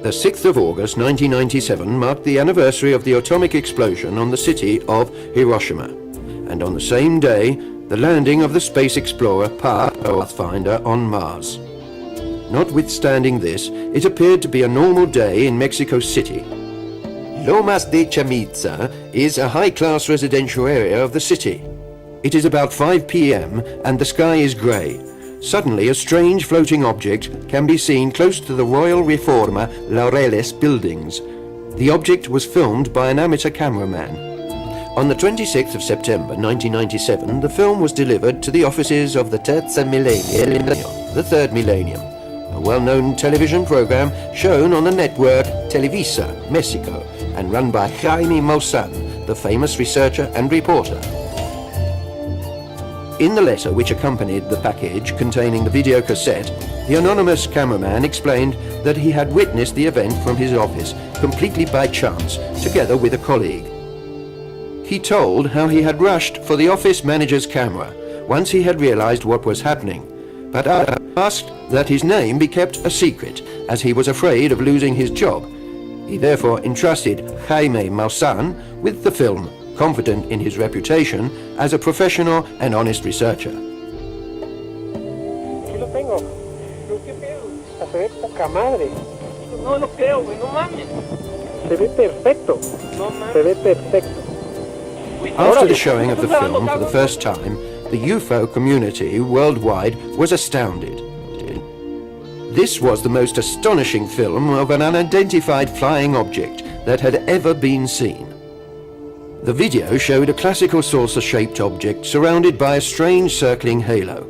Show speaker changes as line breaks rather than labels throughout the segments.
The 6th of August 1997 marked the anniversary of the atomic explosion on the city of Hiroshima, and on the same day, the landing of the space explorer Pathfinder on Mars. Notwithstanding this, it appeared to be a normal day in Mexico City. Lomas de Chamizza is a high-class residential area of the city. It is about 5 p.m. and the sky is grey. Suddenly, a strange floating object can be seen close to the Royal Reforma Laureles buildings. The object was filmed by an amateur cameraman. On the 26th of September 1997, the film was delivered to the offices of the Terza Millennium, the Third Millennium, a well-known television program shown on the network Televisa, Mexico, and run by Jaime Maussan, the famous researcher and reporter. In the letter which accompanied the package containing the video cassette, the anonymous cameraman explained that he had witnessed the event from his office, completely by chance, together with a colleague. He told how he had rushed for the office manager's camera once he had realized what was happening, but asked that his name be kept a secret, as he was afraid of losing his job. He therefore entrusted Jaime Maussan with the film, confident in his reputation as a professional and honest researcher.
Aquí lo tengo. ¿Qué pedo? Se ve poca madre.
No lo creo, güey, no mames.
Se ve perfecto.
No mames.
Se ve perfecto.
After the showing of the film for the first time, the UFO community worldwide was astounded. This was the most astonishing film of an unidentified flying object that had ever been seen. The video showed a classical saucer-shaped object surrounded by a strange circling halo.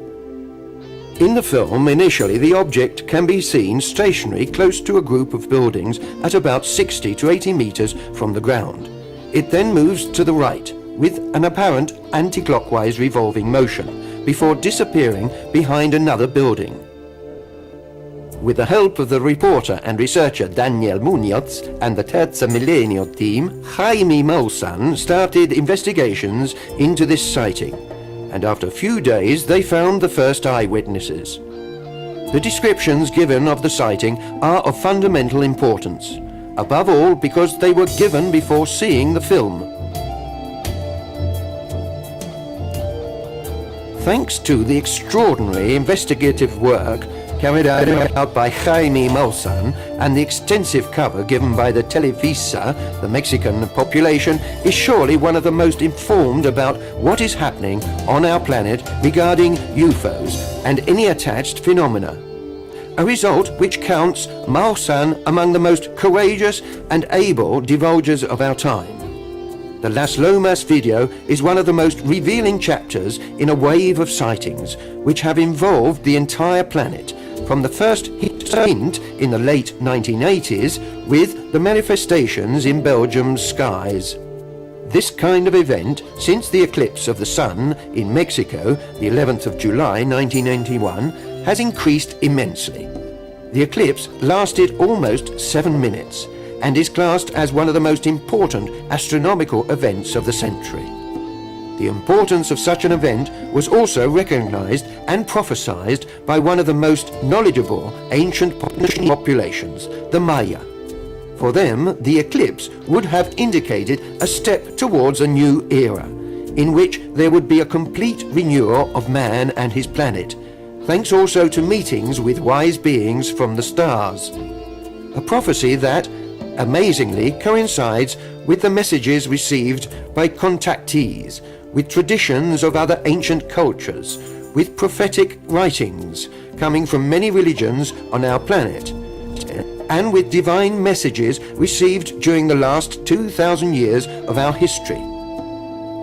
In the film, initially, the object can be seen stationary close to a group of buildings at about 60 to 80 meters from the ground. It then moves to the right, with an apparent anti-clockwise revolving motion, before disappearing behind another building. With the help of the reporter and researcher Daniel Munoz and the Terza Milenio team, Jaime Maussan started investigations into this sighting, and after a few days they found the first eyewitnesses. The descriptions given of the sighting are of fundamental importance, above all because they were given before seeing the film. Thanks to the extraordinary investigative work carried out by Jaime Maussan and the extensive cover given by the Televisa, the Mexican population is surely one of the most informed about what is happening on our planet regarding UFOs and any attached phenomena. A result which counts Maussan among the most courageous and able divulgers of our time. The Las Lomas video is one of the most revealing chapters in a wave of sightings which have involved the entire planet, from the first hint in the late 1980s with the manifestations in Belgium's skies. This kind of event, since the eclipse of the sun in Mexico, the 11th of July 1991, has increased immensely. The eclipse lasted almost 7 minutes and is classed as one of the most important astronomical events of the century. The importance of such an event was also recognized and prophesied by one of the most knowledgeable ancient populations, the Maya. For them, the eclipse would have indicated a step towards a new era, in which there would be a complete renewal of man and his planet, thanks also to meetings with wise beings from the stars. A prophecy that, amazingly, coincides with the messages received by contactees, with traditions of other ancient cultures, with prophetic writings coming from many religions on our planet, and with divine messages received during the last 2,000 years of our history.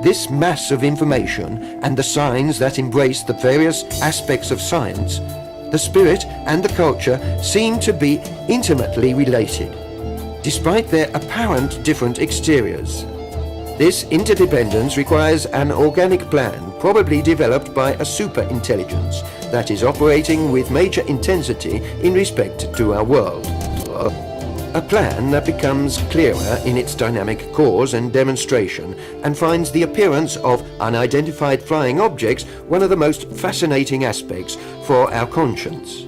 This mass of information and the signs that embrace the various aspects of science, the spirit and the culture seem to be intimately related, despite their apparent different exteriors. This interdependence requires an organic plan, probably developed by a super-intelligence that is operating with major intensity in respect to our world. A plan that becomes clearer in its dynamic cause and demonstration and finds the appearance of unidentified flying objects one of the most fascinating aspects for our conscience.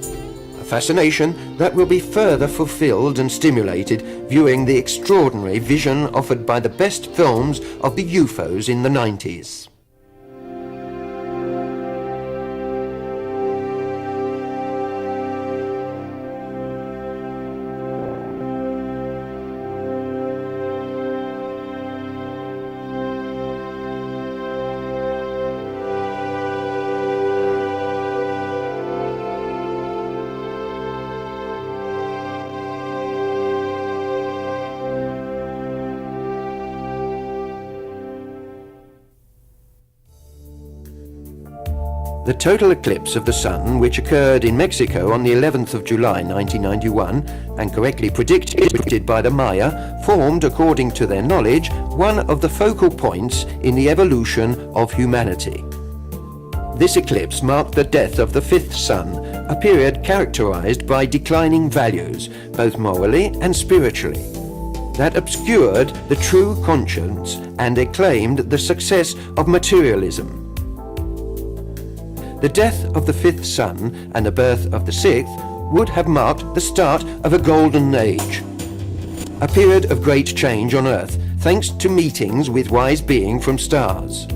A fascination that will be further fulfilled and stimulated viewing the extraordinary vision offered by the best films of the UFOs in the 90s. The total eclipse of the Sun, which occurred in Mexico on the 11th of July 1991, and correctly predicted by the Maya, formed, according to their knowledge, one of the focal points in the evolution of humanity. This eclipse marked the death of the fifth sun, a period characterized by declining values, both morally and spiritually, that obscured the true conscience and acclaimed the success of materialism. The death of the fifth sun and the birth of the sixth would have marked the start of a golden age, a period of great change on Earth, thanks to meetings with wise beings from stars.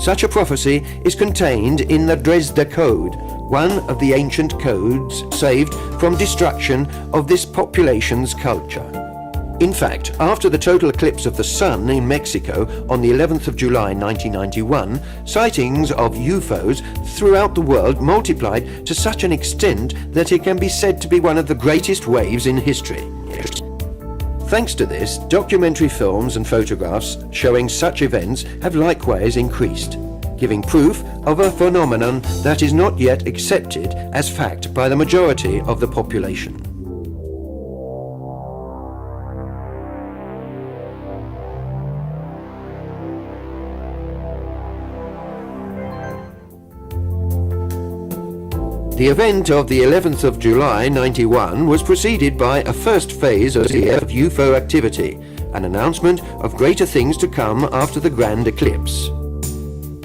Such a prophecy is contained in the Dresde Code, one of the ancient codes saved from destruction of this population's culture. In fact, after the total eclipse of the Sun in Mexico on the 11th of July 1991, sightings of UFOs throughout the world multiplied to such an extent that it can be said to be one of the greatest waves in history. Thanks to this, documentary films and photographs showing such events have likewise increased, giving proof of a phenomenon that is not yet accepted as fact by the majority of the population. The event of the 11th of July 91 was preceded by a first phase of UFO activity, an announcement of greater things to come after the grand eclipse.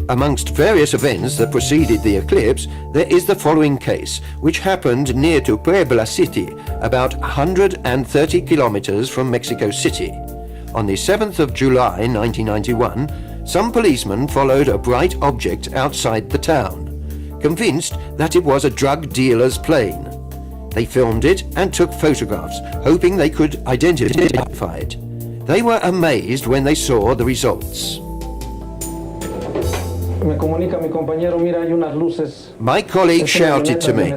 Amongst various events that preceded the eclipse, there is the following case, which happened near to Puebla City, about 130 kilometers from Mexico City. On the 7th of July 1991, some policemen followed a bright object outside the town, convinced that it was a drug dealer's plane. They filmed it and took photographs, hoping they could identify it. They were amazed when they saw the results. My colleague shouted to me,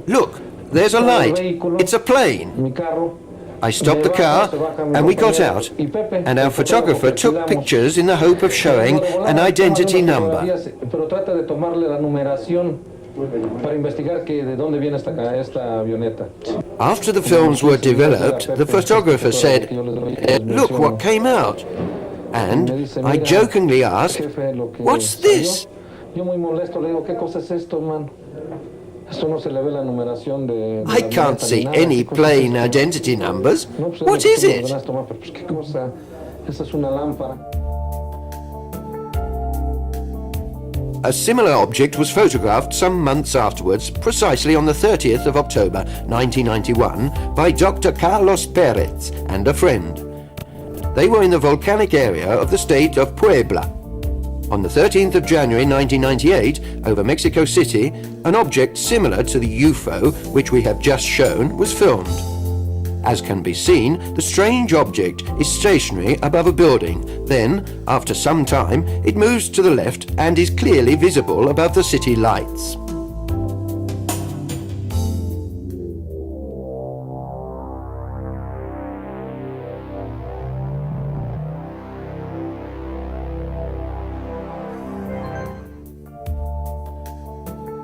"Look, there's a light. It's a plane." I stopped the car and we got out, and our photographer took pictures in the hope of showing an identity number. After the films were developed, the photographer said, "Look what came out." And I jokingly asked, "What's this?" I can't see any plane identity numbers. What is it? A similar object was photographed some months afterwards, precisely on the 30th of October 1991, by Dr. Carlos Perez and a friend. They were in the volcanic area of the state of Puebla. On the 13th of January 1998, over Mexico City, an object similar to the UFO, which we have just shown, was filmed. As can be seen, the strange object is stationary above a building. Then, after some time, it moves to the left and is clearly visible above the city lights.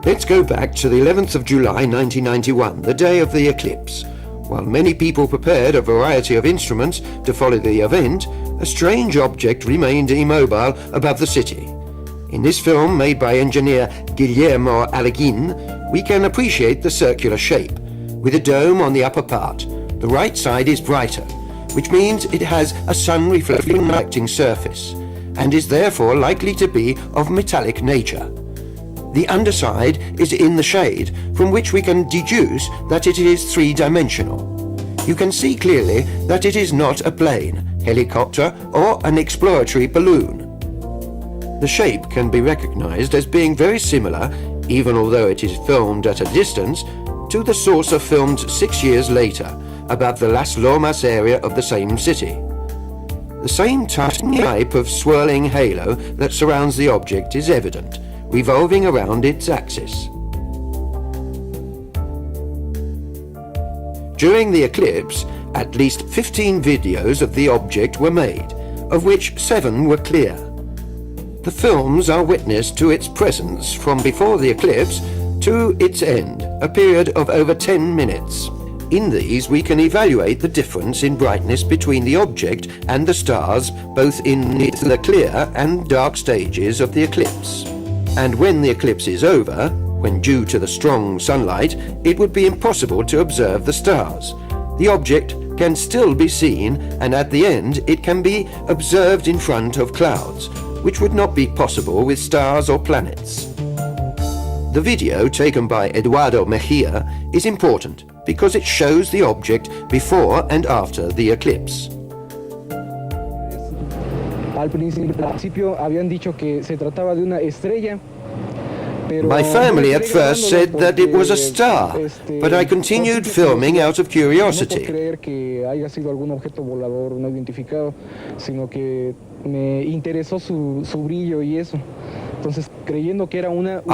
Let's go back to the 11th of July 1991, the day of the eclipse. While many people prepared a variety of instruments to follow the event, a strange object remained immobile above the city. In this film, made by engineer Guillermo Alleguin, we can appreciate the circular shape, with a dome on the upper part. The right side is brighter, which means it has a sun-reflecting surface, and is therefore likely to be of metallic nature. The underside is in the shade, from which we can deduce that it is three-dimensional. You can see clearly that it is not a plane, helicopter, or an exploratory balloon. The shape can be recognized as being very similar, even although it is filmed at a distance, to the saucer filmed 6 years later above the Las Lomas area of the same city. The same type of swirling halo that surrounds the object is evident, revolving around its axis. During the eclipse, at least 15 videos of the object were made, of which 7 were clear. The films are witness to its presence from before the eclipse to its end, a period of over 10 minutes. In these we can evaluate the difference in brightness between the object and the stars, both in the clear and dark stages of the eclipse. And when the eclipse is over, when due to the strong sunlight, it would be impossible to observe the stars. The object can still be seen, and at the end it can be observed in front of clouds, which would not be possible with stars or planets. The video taken by Eduardo Mejia is important because it shows the object before and after the eclipse.
Al principio habían dicho que se trataba de una estrella.
My family at first said that it was a star, but I continued filming out of curiosity. I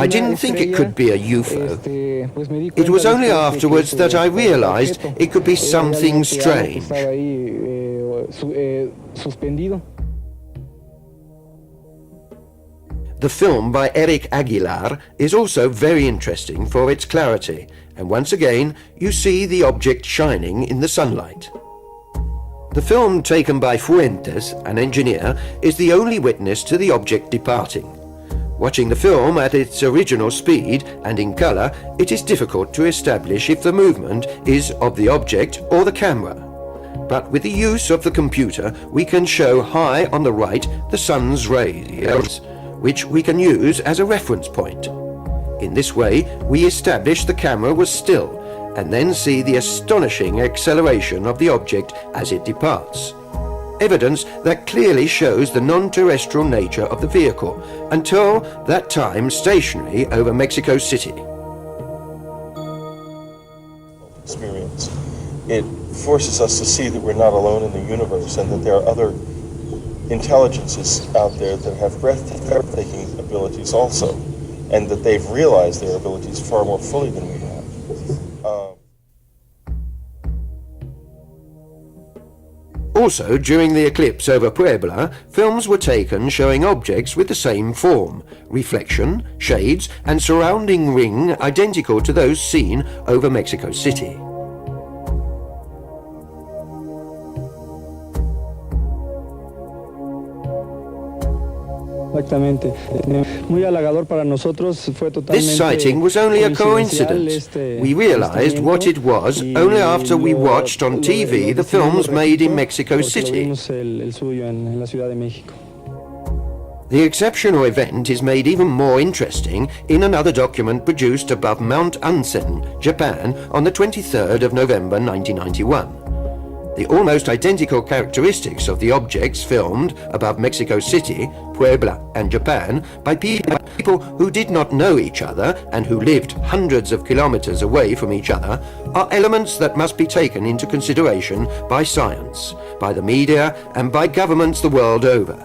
didn't think it could be a UFO. It was only afterwards that I realized it could be something strange. The film by Eric Aguilar is also very interesting for its clarity, and once again you see the object shining in the sunlight. The film taken by Fuentes, an engineer, is the only witness to the object departing. Watching the film at its original speed and in color, it is difficult to establish if the movement is of the object or the camera. But with the use of the computer, we can show high on the right the sun's rays, which we can use as a reference point. In this way, we establish the camera was still, and then see the astonishing acceleration of the object as it departs. Evidence that clearly shows the non-terrestrial nature of the vehicle, until that time stationary over Mexico City.
Experience. It forces us to see that we're not alone in the universe and that there are other intelligences out there that have breathtaking abilities also, and that they've realized their abilities far more fully than we have.
Also, during the eclipse over Puebla, films were taken showing objects with the same form, reflection, shades, and surrounding ring identical to those seen over Mexico City. This sighting was only a coincidence. We realized what it was only after we watched on TV the films made in Mexico City. The exceptional event is made even more interesting in another document produced above Mount Ansen, Japan, on the 23rd of November 1991. The almost identical characteristics of the objects filmed above Mexico City, Puebla, and Japan by people who did not know each other and who lived hundreds of kilometers away from each other are elements that must be taken into consideration by science, by the media, and by governments the world over.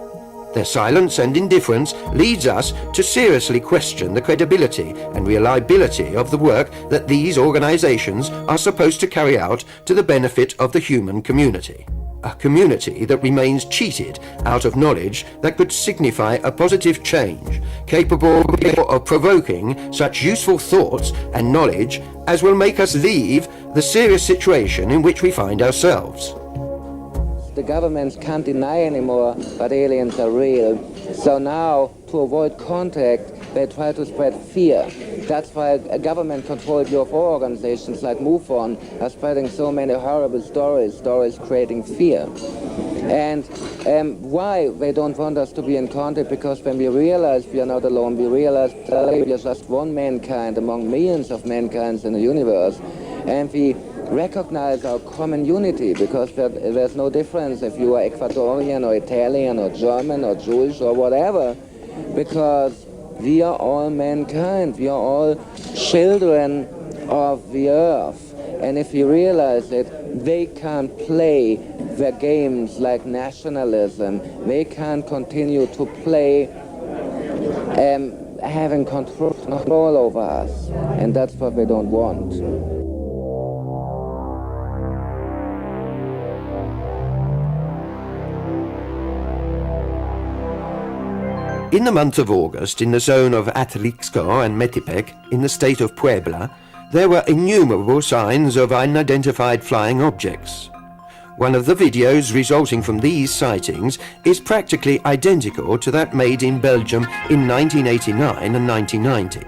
Their silence and indifference leads us to seriously question the credibility and reliability of the work that these organizations are supposed to carry out to the benefit of the human community. A community that remains cheated out of knowledge that could signify a positive change, capable of provoking such useful thoughts and knowledge as will make us leave the serious situation in which we find ourselves.
The governments can't deny anymore that aliens are real. So now, to avoid contact, they try to spread fear. That's why government-controlled UFO organizations like MUFON are spreading so many horrible stories creating fear. And why they don't want us to be in contact? Because when we realize we are not alone, we realize that we are just one mankind among millions of mankinds in the universe, and we recognize our common unity, because there's no difference if you are Ecuadorian or Italian or German or Jewish or whatever, because we are all mankind, we are all children of the earth. And if you realize it, they can't play their games like nationalism, they can't continue to play having control over us, and that's what they don't want.
In the month of August, in the zone of Atlixco and Metepec, in the state of Puebla, there were innumerable signs of unidentified flying objects. One of the videos resulting from these sightings is practically identical to that made in Belgium in 1989 and 1990.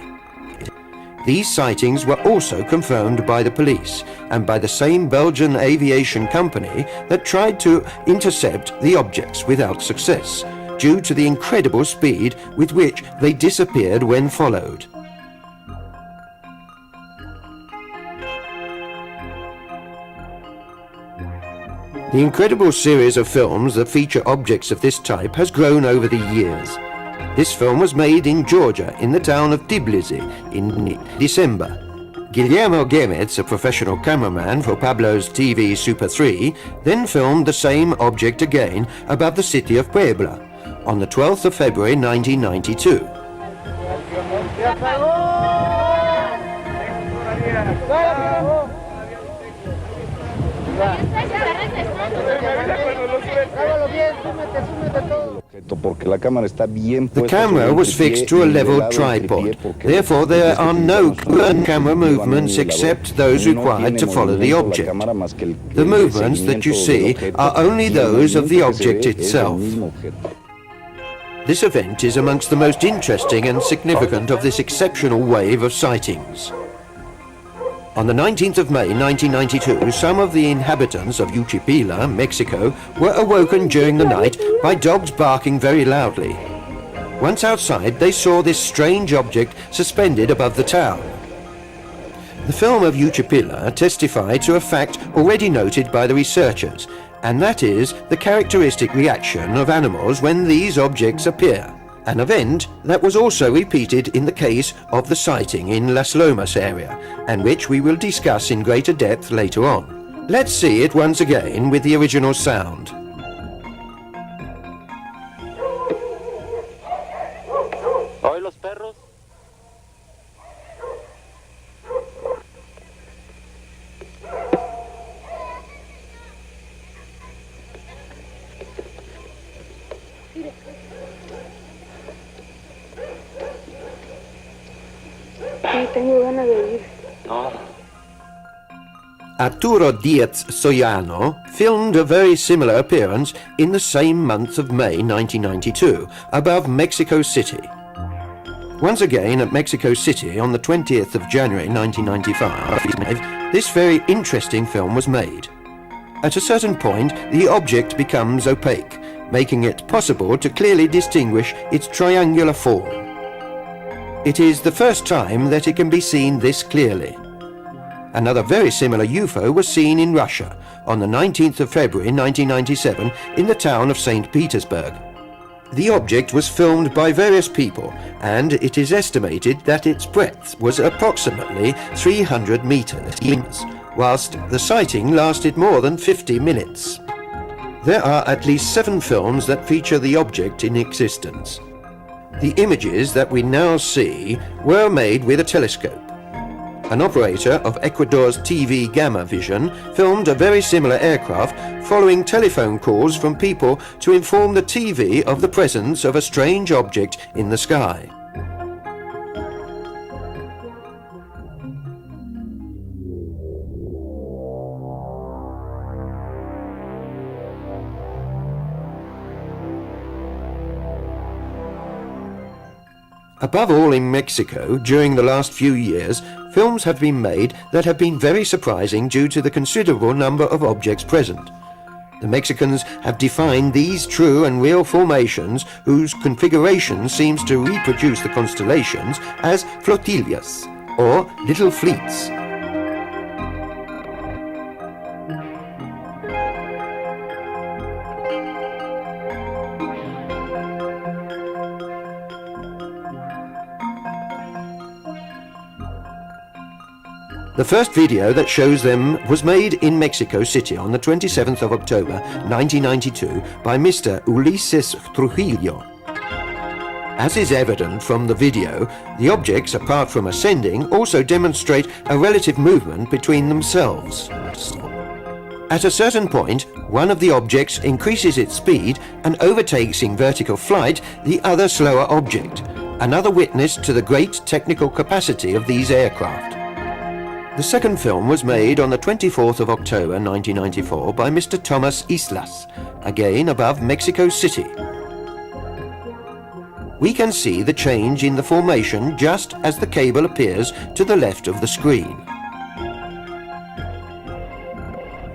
These sightings were also confirmed by the police and by the same Belgian aviation company that tried to intercept the objects without success, due to the incredible speed with which they disappeared when followed. The incredible series of films that feature objects of this type has grown over the years. This film was made in Georgia, in the town of Tbilisi, in December. Guillermo Gemetz, a professional cameraman for Pablo's TV Super 3, then filmed the same object again above the city of Puebla on the 12th of February 1992. The camera was fixed to a leveled tripod, therefore there are no camera movements except those required to follow the object. The movements that you see are only those of the object itself. This event is amongst the most interesting and significant of this exceptional wave of sightings. On the 19th of May 1992, some of the inhabitants of Uchipila, Mexico, were awoken during the night by dogs barking very loudly. Once outside, they saw this strange object suspended above the town. The film of Uchipila testified to a fact already noted by the researchers, and that is the characteristic reaction of animals when these objects appear, an event that was also repeated in the case of the sighting in Las Lomas area, and which we will discuss in greater depth later on. Let's see it once again with the original sound.
Hoy los perros.
Tengo ganas de ir.
No.
Arturo Diaz Soyano filmed a very similar appearance in the same month of May 1992 above Mexico City. Once again at Mexico City on the 20th of January 1995, this very interesting film was made. At a certain point, the object becomes opaque, making it possible to clearly distinguish its triangular form. It is the first time that it can be seen this clearly. Another very similar UFO was seen in Russia on the 19th of February 1997 in the town of St. Petersburg. The object was filmed by various people, and it is estimated that its breadth was approximately 300 meters, whilst the sighting lasted more than 50 minutes. There are at least 7 films that feature the object in existence. The images that we now see were made with a telescope. An operator of Ecuador's TV Gamma Vision filmed a very similar aircraft following telephone calls from people to inform the TV of the presence of a strange object in the sky. Above all in Mexico, during the last few years, films have been made that have been very surprising due to the considerable number of objects present. The Mexicans have defined these true and real formations whose configuration seems to reproduce the constellations as flotillas, or little fleets. The first video that shows them was made in Mexico City on the 27th of October 1992 by Mr. Ulises Trujillo. As is evident from the video, the objects, apart from ascending, also demonstrate a relative movement between themselves. At a certain point, one of the objects increases its speed and overtakes in vertical flight the other slower object, another witness to the great technical capacity of these aircraft. The second film was made on the 24th of October 1994 by Mr. Thomas Islas, again above Mexico City. We can see the change in the formation just as the cable appears to the left of the screen.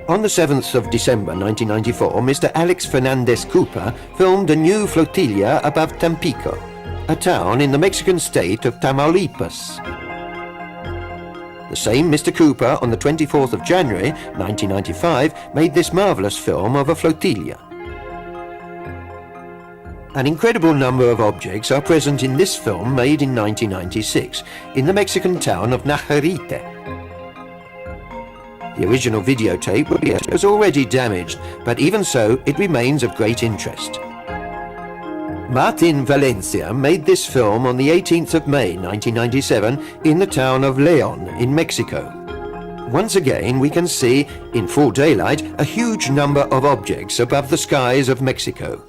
On the 7th of December 1994, Mr. Alex Fernandez Cooper filmed a new flotilla above Tampico, a town in the Mexican state of Tamaulipas. The same Mr. Cooper, on the 24th of January 1995, made this marvellous film of a flotilla. An incredible number of objects are present in this film made in 1996 in the Mexican town of Najarite. The original videotape was already damaged, but even so it remains of great interest. Martin Valencia made this film on the 18th of May 1997 in the town of Leon in Mexico. Once again we can see, in full daylight, a huge number of objects above the skies of Mexico.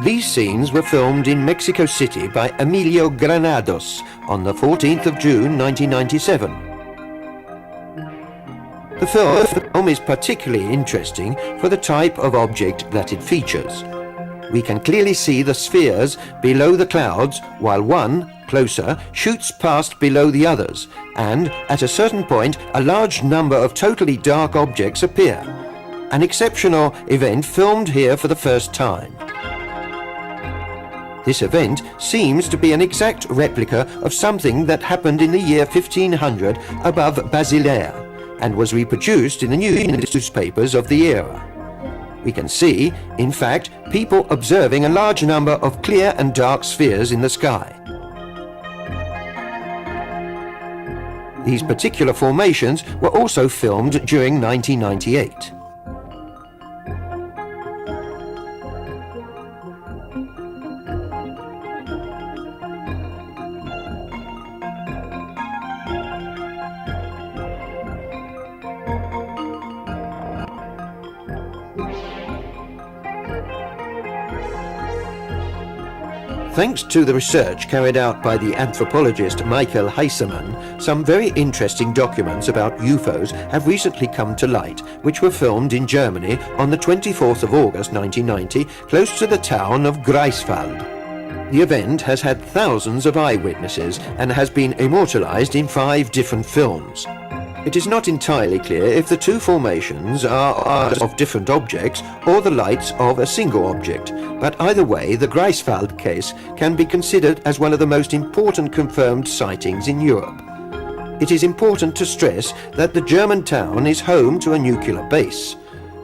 These scenes were filmed in Mexico City by Emilio Granados on the 14th of June 1997. The film is particularly interesting for the type of object that it features. We can clearly see the spheres below the clouds, while one, closer, shoots past below the others, and at a certain point a large number of totally dark objects appear. An exceptional event filmed here for the first time. This event seems to be an exact replica of something that happened in the year 1500 above Basilea, and was reproduced in the newspapers of the era. We can see, in fact, people observing a large number of clear and dark spheres in the sky. These particular formations were also filmed during 1998. Thanks to the research carried out by the anthropologist Michael Heisemann, some very interesting documents about UFOs have recently come to light, which were filmed in Germany on the 24th of August 1990, close to the town of Greifswald. The event has had thousands of eyewitnesses and has been immortalized in 5 different films. It is not entirely clear if the two formations are of different objects or the lights of a single object, but either way the Greifswald case can be considered as one of the most important confirmed sightings in Europe. It is important to stress that the German town is home to a nuclear base,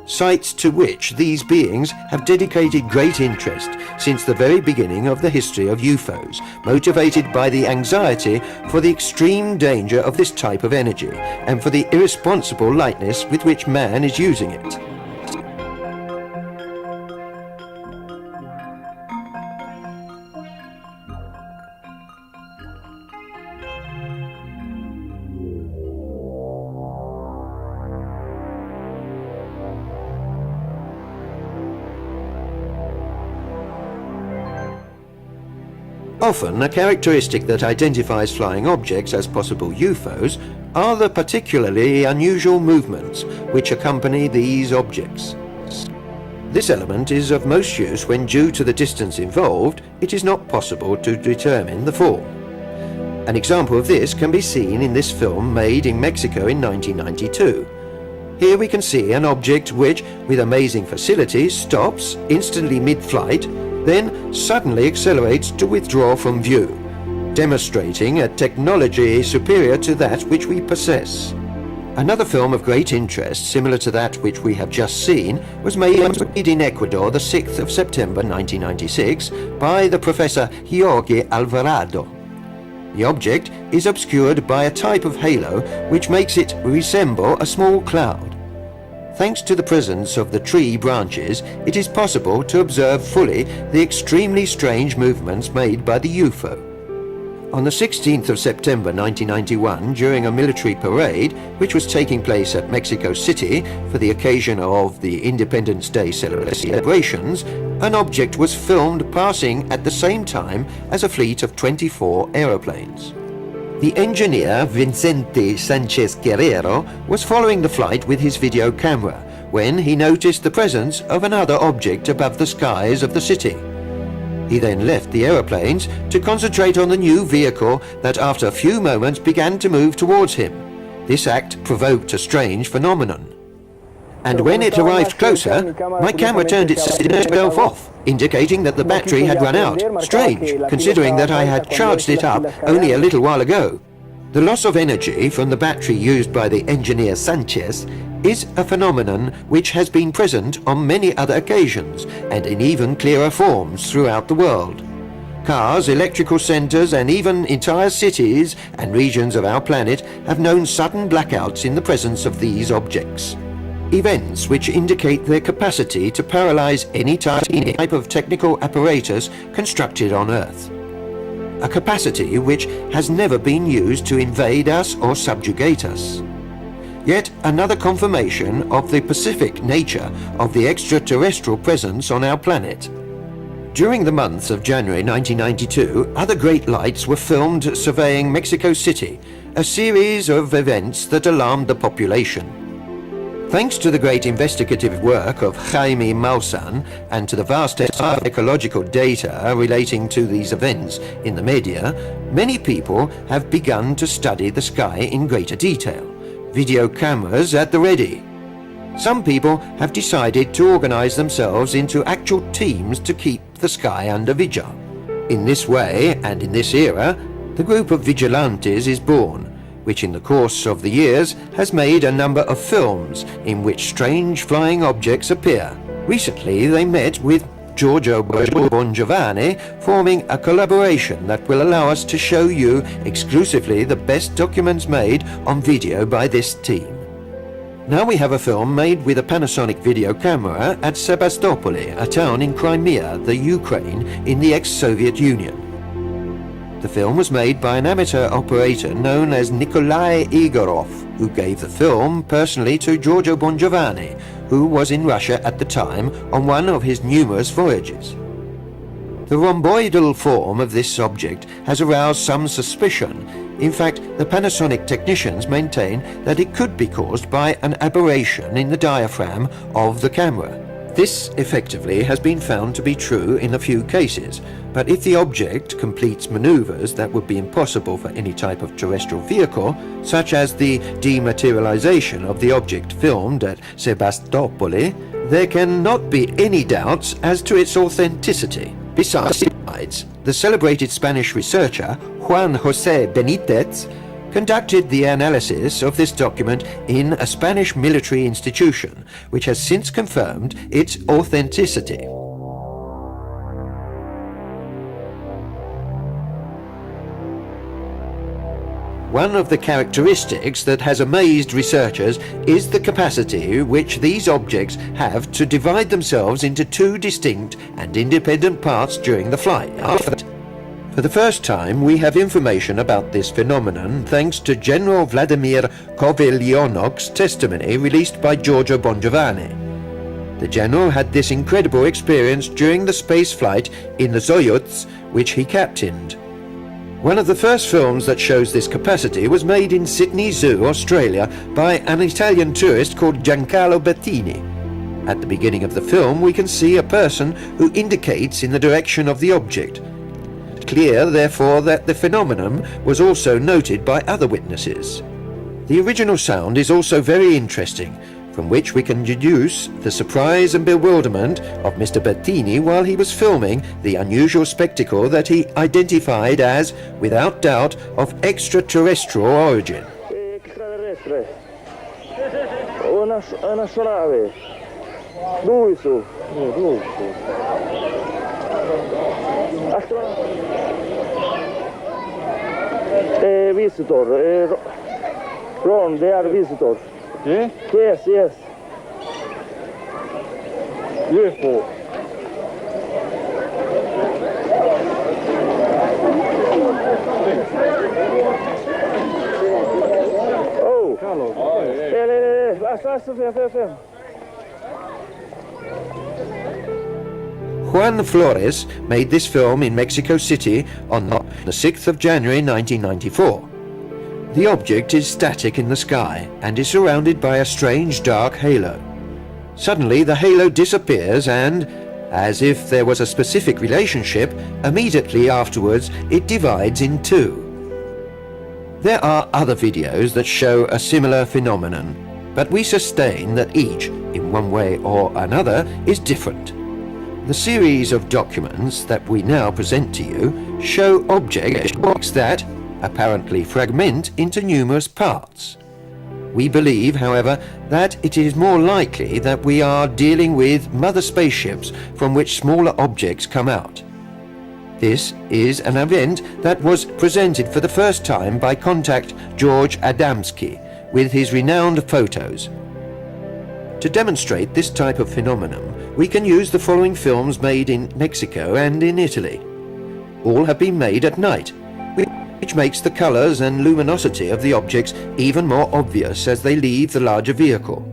sites to which these beings have dedicated great interest since the very beginning of the history of UFOs, motivated by the anxiety for the extreme danger of this type of energy and for the irresponsible lightness with which man is using it. Often, a characteristic that identifies flying objects as possible UFOs are the particularly unusual movements which accompany these objects. This element is of most use when, due to the distance involved, it is not possible to determine the form. An example of this can be seen in this film made in Mexico in 1992. Here we can see an object which, with amazing facility, stops instantly mid-flight, then suddenly accelerates to withdraw from view, demonstrating a technology superior to that which we possess. Another film of great interest, similar to that which we have just seen, was made in Ecuador the 6th of September 1996 by the Professor Jorge Alvarado. The object is obscured by a type of halo which makes it resemble a small cloud. Thanks to the presence of the tree branches, it is possible to observe fully the extremely strange movements made by the UFO. On the 16th of September 1991, during a military parade which was taking place at Mexico City for the occasion of the Independence Day celebrations, an object was filmed passing at the same time as a fleet of 24 aeroplanes. The engineer Vicente Sanchez Guerrero was following the flight with his video camera when he noticed the presence of another object above the skies of the city. He then left the aeroplanes to concentrate on the new vehicle that after a few moments began to move towards him. This act provoked a strange phenomenon. And when it arrived closer, my camera turned itself off, indicating that the battery had run out. Strange, considering that I had charged it up only a little while ago. The loss of energy from the battery used by the engineer Sanchez is a phenomenon which has been present on many other occasions and in even clearer forms throughout the world. Cars, electrical centers, and even entire cities and regions of our planet have known sudden blackouts in the presence of these objects. Events which indicate their capacity to paralyze any type of technical apparatus constructed on Earth. A capacity which has never been used to invade us or subjugate us. Yet another confirmation of the pacific nature of the extraterrestrial presence on our planet. During the months of January 1992, other great lights were filmed surveying Mexico City, a series of events that alarmed the population. Thanks to the great investigative work of Jaime Maussan and to the vast ecological data relating to these events in the media, many people have begun to study the sky in greater detail. Video cameras at the ready. Some people have decided to organize themselves into actual teams to keep the sky under vigil. In this way, and in this era, the group of vigilantes is born, which in the course of the years has made a number of films in which strange flying objects appear. Recently they met with Giorgio Bongiovanni, forming a collaboration that will allow us to show you exclusively the best documents made on video by this team. Now we have a film made with a Panasonic video camera at Sebastopol, a town in Crimea, the Ukraine, in the ex-Soviet Union. The film was made by an amateur operator known as Nikolai Igorov, who gave the film personally to Giorgio Bongiovanni, who was in Russia at the time on one of his numerous voyages. The rhomboidal form of this object has aroused some suspicion. In fact, the Panasonic technicians maintain that it could be caused by an aberration in the diaphragm of the camera. This effectively has been found to be true in a few cases, but if the object completes maneuvers that would be impossible for any type of terrestrial vehicle, such as the dematerialization of the object filmed at Sebastopol, there cannot be any doubts as to its authenticity. Besides, the celebrated Spanish researcher Juan José Benítez conducted the analysis of this document in a Spanish military institution, which has since confirmed its authenticity. One of the characteristics that has amazed researchers is the capacity which these objects have to divide themselves into two distinct and independent parts during the flight. For the first time, we have information about this phenomenon thanks to General Vladimir Kovalyonok's testimony released by Giorgio Bongiovanni. The general had this incredible experience during the space flight in the Soyuz, which he captained. One of the first films that shows this capacity was made in Sydney Zoo, Australia, by an Italian tourist called Giancarlo Bettini. At the beginning of the film, we can see a person who indicates in the direction of the object. Clear, therefore, that the phenomenon was also noted by other witnesses. The original sound is also very interesting, from which we can deduce the surprise and bewilderment of Mr. Bettini while he was filming the unusual spectacle that he identified as, without doubt, of extraterrestrial origin.
Extraterrestre. Una nave. Lui su. Visitor. Ron, they are visitor.
Yeah?
Yes.
UFO.
Oh.
Carlos.
Juan Flores made this film in Mexico City on the 6th of January 1994. The object is static in the sky and is surrounded by a strange dark halo. Suddenly the halo disappears and, as if there was a specific relationship, immediately afterwards it divides in two. There are other videos that show a similar phenomenon, but we sustain that each, in one way or another, is different. The series of documents that we now present to you show objects that apparently fragment into numerous parts. We believe, however, that it is more likely that we are dealing with mother spaceships from which smaller objects come out. This is an event that was presented for the first time by contact George Adamski with his renowned photos. To demonstrate this type of phenomenon, we can use the following films made in Mexico and in Italy. All have been made at night, which makes the colors and luminosity of the objects even more obvious as they leave the larger vehicle.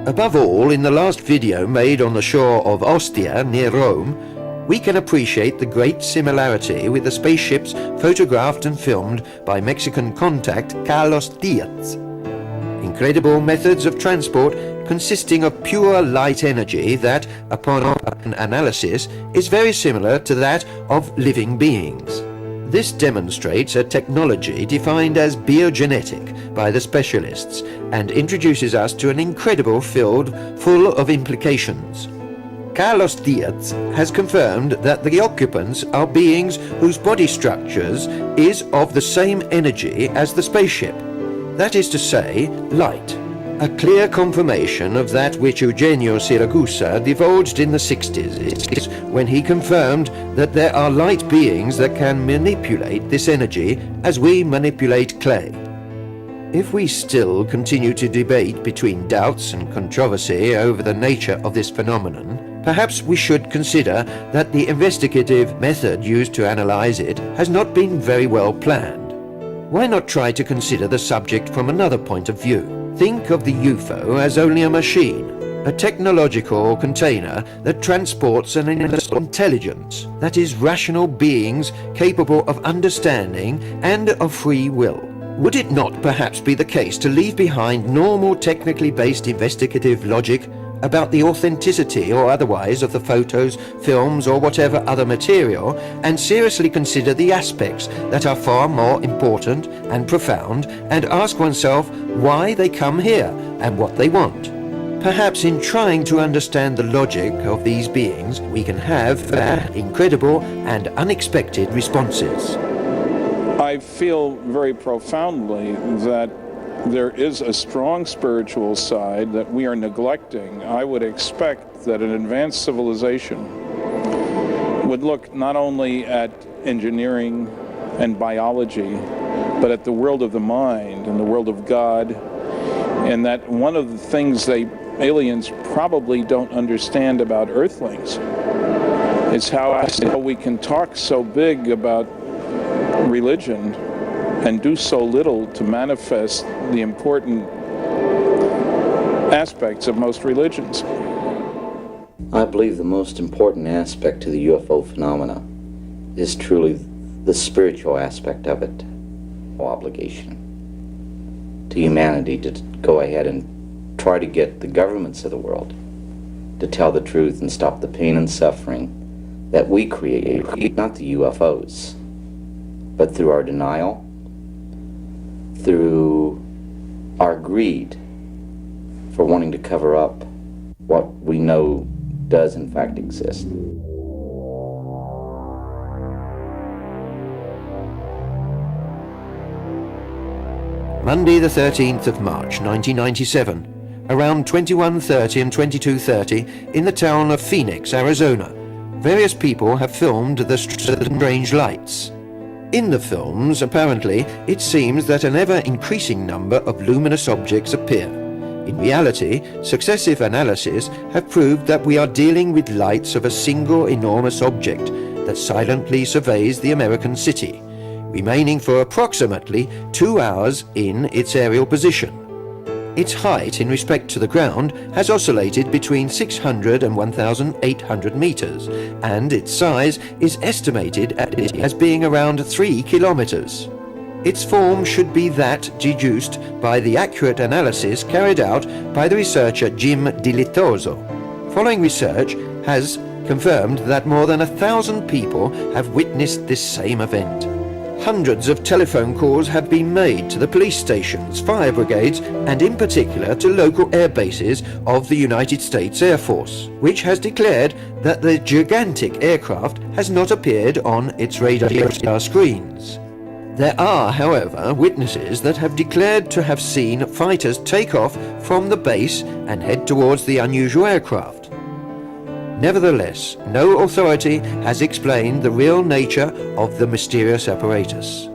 Above all, in the last video made on the shore of Ostia near Rome, we can appreciate the great similarity with the spaceships photographed and filmed by Mexican contact Carlos Diaz. Incredible methods of transport consisting of pure light energy that, upon analysis, is very similar to that of living beings. This demonstrates a technology defined as biogenetic by the specialists and introduces us to an incredible field full of implications. Carlos Diaz has confirmed that the occupants are beings whose body structures is of the same energy as the spaceship. That is to say, light. A clear confirmation of that which Eugenio Siragusa divulged in the 60s when he confirmed that there are light beings that can manipulate this energy as we manipulate clay. If we still continue to debate between doubts and controversy over the nature of this phenomenon, perhaps we should consider that the investigative method used to analyze it has not been very well planned. Why not try to consider the subject from another point of view? Think of the UFO as only a machine, a technological container that transports an intelligence, that is, rational beings capable of understanding and of free will. Would it not perhaps be the case to leave behind normal technically based investigative logic about the authenticity or otherwise of the photos, films or whatever other material, and seriously consider the aspects that are far more important and profound, and ask oneself why they come here and what they want? Perhaps in trying to understand the logic of these beings, we can have incredible and unexpected responses.
I feel very profoundly that there is a strong spiritual side that we are neglecting. I would expect that an advanced civilization would look not only at engineering and biology, but at the world of the mind and the world of God, and that one of the things aliens probably don't understand about Earthlings is how we can talk so big about religion and do so little to manifest the important aspects of most religions.
I believe the most important aspect to the UFO phenomena is truly the spiritual aspect of it. Obligation to humanity to go ahead and try to get the governments of the world to tell the truth and stop the pain and suffering that we create, not the UFOs. but through our denial, through our greed for wanting to cover up what we know does in fact exist.
Monday the 13th of March 1997, around 21:30 and 22:30 in the town of Phoenix, Arizona, various people have filmed the strange lights. In the films, apparently, it seems that an ever-increasing number of luminous objects appear. In reality, successive analyses have proved that we are dealing with lights of a single enormous object that silently surveys the American city, remaining for approximately 2 hours in its aerial position. Its height in respect to the ground has oscillated between 600 and 1,800 meters, and its size is estimated as being around 3 kilometers. Its form should be that deduced by the accurate analysis carried out by the researcher Jim Dilitoso. Following research has confirmed that more than 1,000 people have witnessed this same event. Hundreds of telephone calls have been made to the police stations, fire brigades, and in particular to local air bases of the United States Air Force, which has declared that the gigantic aircraft has not appeared on its radar screens. There are, however, witnesses that have declared to have seen fighters take off from the base and head towards the unusual aircraft. Nevertheless, no authority has explained the real nature of the mysterious apparatus.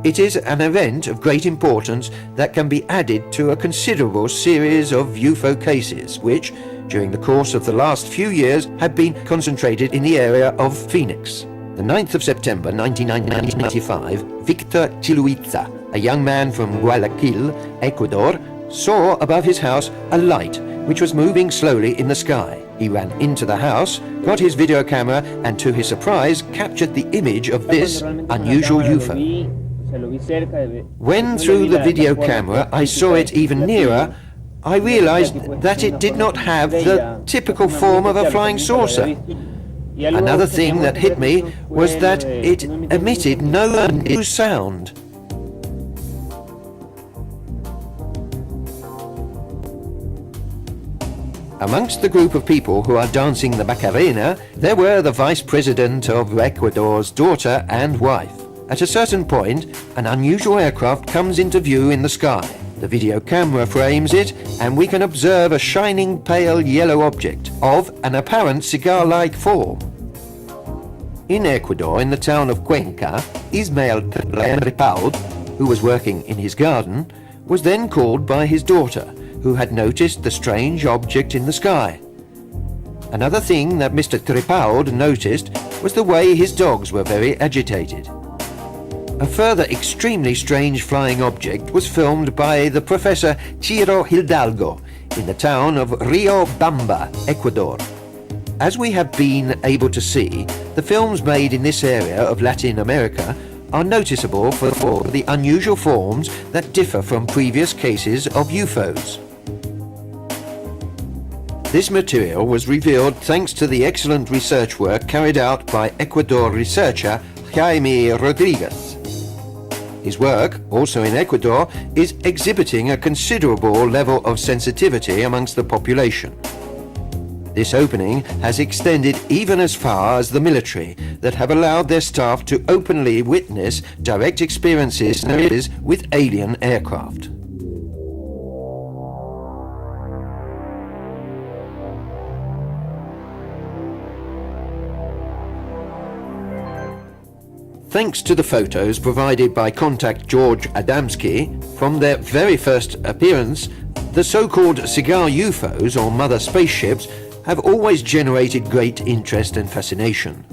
It is an event of great importance that can be added to a considerable series of UFO cases which, during the course of the last few years, have been concentrated in the area of Phoenix. The 9th of September 1995, Victor Chiluiza, a young man from Guayaquil, Ecuador, saw above his house a light which was moving slowly in the sky. He ran into the house, got his video camera, and to his surprise captured the image of this unusual UFO. When through the video camera I saw it even nearer, I realized that it did not have the typical form of a flying saucer. Another thing that hit me was that it emitted no sound. Amongst the group of people who are dancing the Macarena, there were the Vice President of Ecuador's daughter and wife. At a certain point, an unusual aircraft comes into view in the sky. The video camera frames it, and we can observe a shining pale yellow object of an apparent cigar-like form. In Ecuador, in the town of Cuenca, Ismael Tripaud, who was working in his garden, was then called by his daughter, who had noticed the strange object in the sky. Another thing that Mr. Tripaud noticed was the way his dogs were very agitated. A further extremely strange flying object was filmed by the Professor Ciro Hidalgo in the town of Rio Bamba, Ecuador. As we have been able to see, the films made in this area of Latin America are noticeable for the unusual forms that differ from previous cases of UFOs. This material was revealed thanks to the excellent research work carried out by Ecuador researcher Jaime Rodriguez. His work, also in Ecuador, is exhibiting a considerable level of sensitivity amongst the population. This opening has extended even as far as the military, that have allowed their staff to openly witness direct experiences with alien aircraft. Thanks to the photos provided by contact George Adamski, from their very first appearance, the so-called cigar UFOs, or mother spaceships, have always generated great interest and fascination.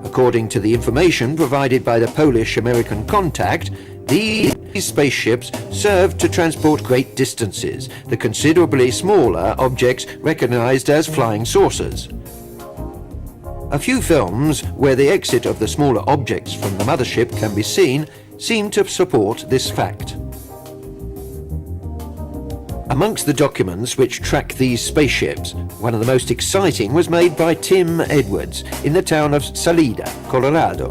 According to the information provided by the Polish-American contact, these spaceships served to transport great distances, the considerably smaller objects recognized as flying saucers. A few films where the exit of the smaller objects from the mothership can be seen seem to support this fact. Amongst the documents which track these spaceships, one of the most exciting was made by Tim Edwards in the town of Salida, Colorado.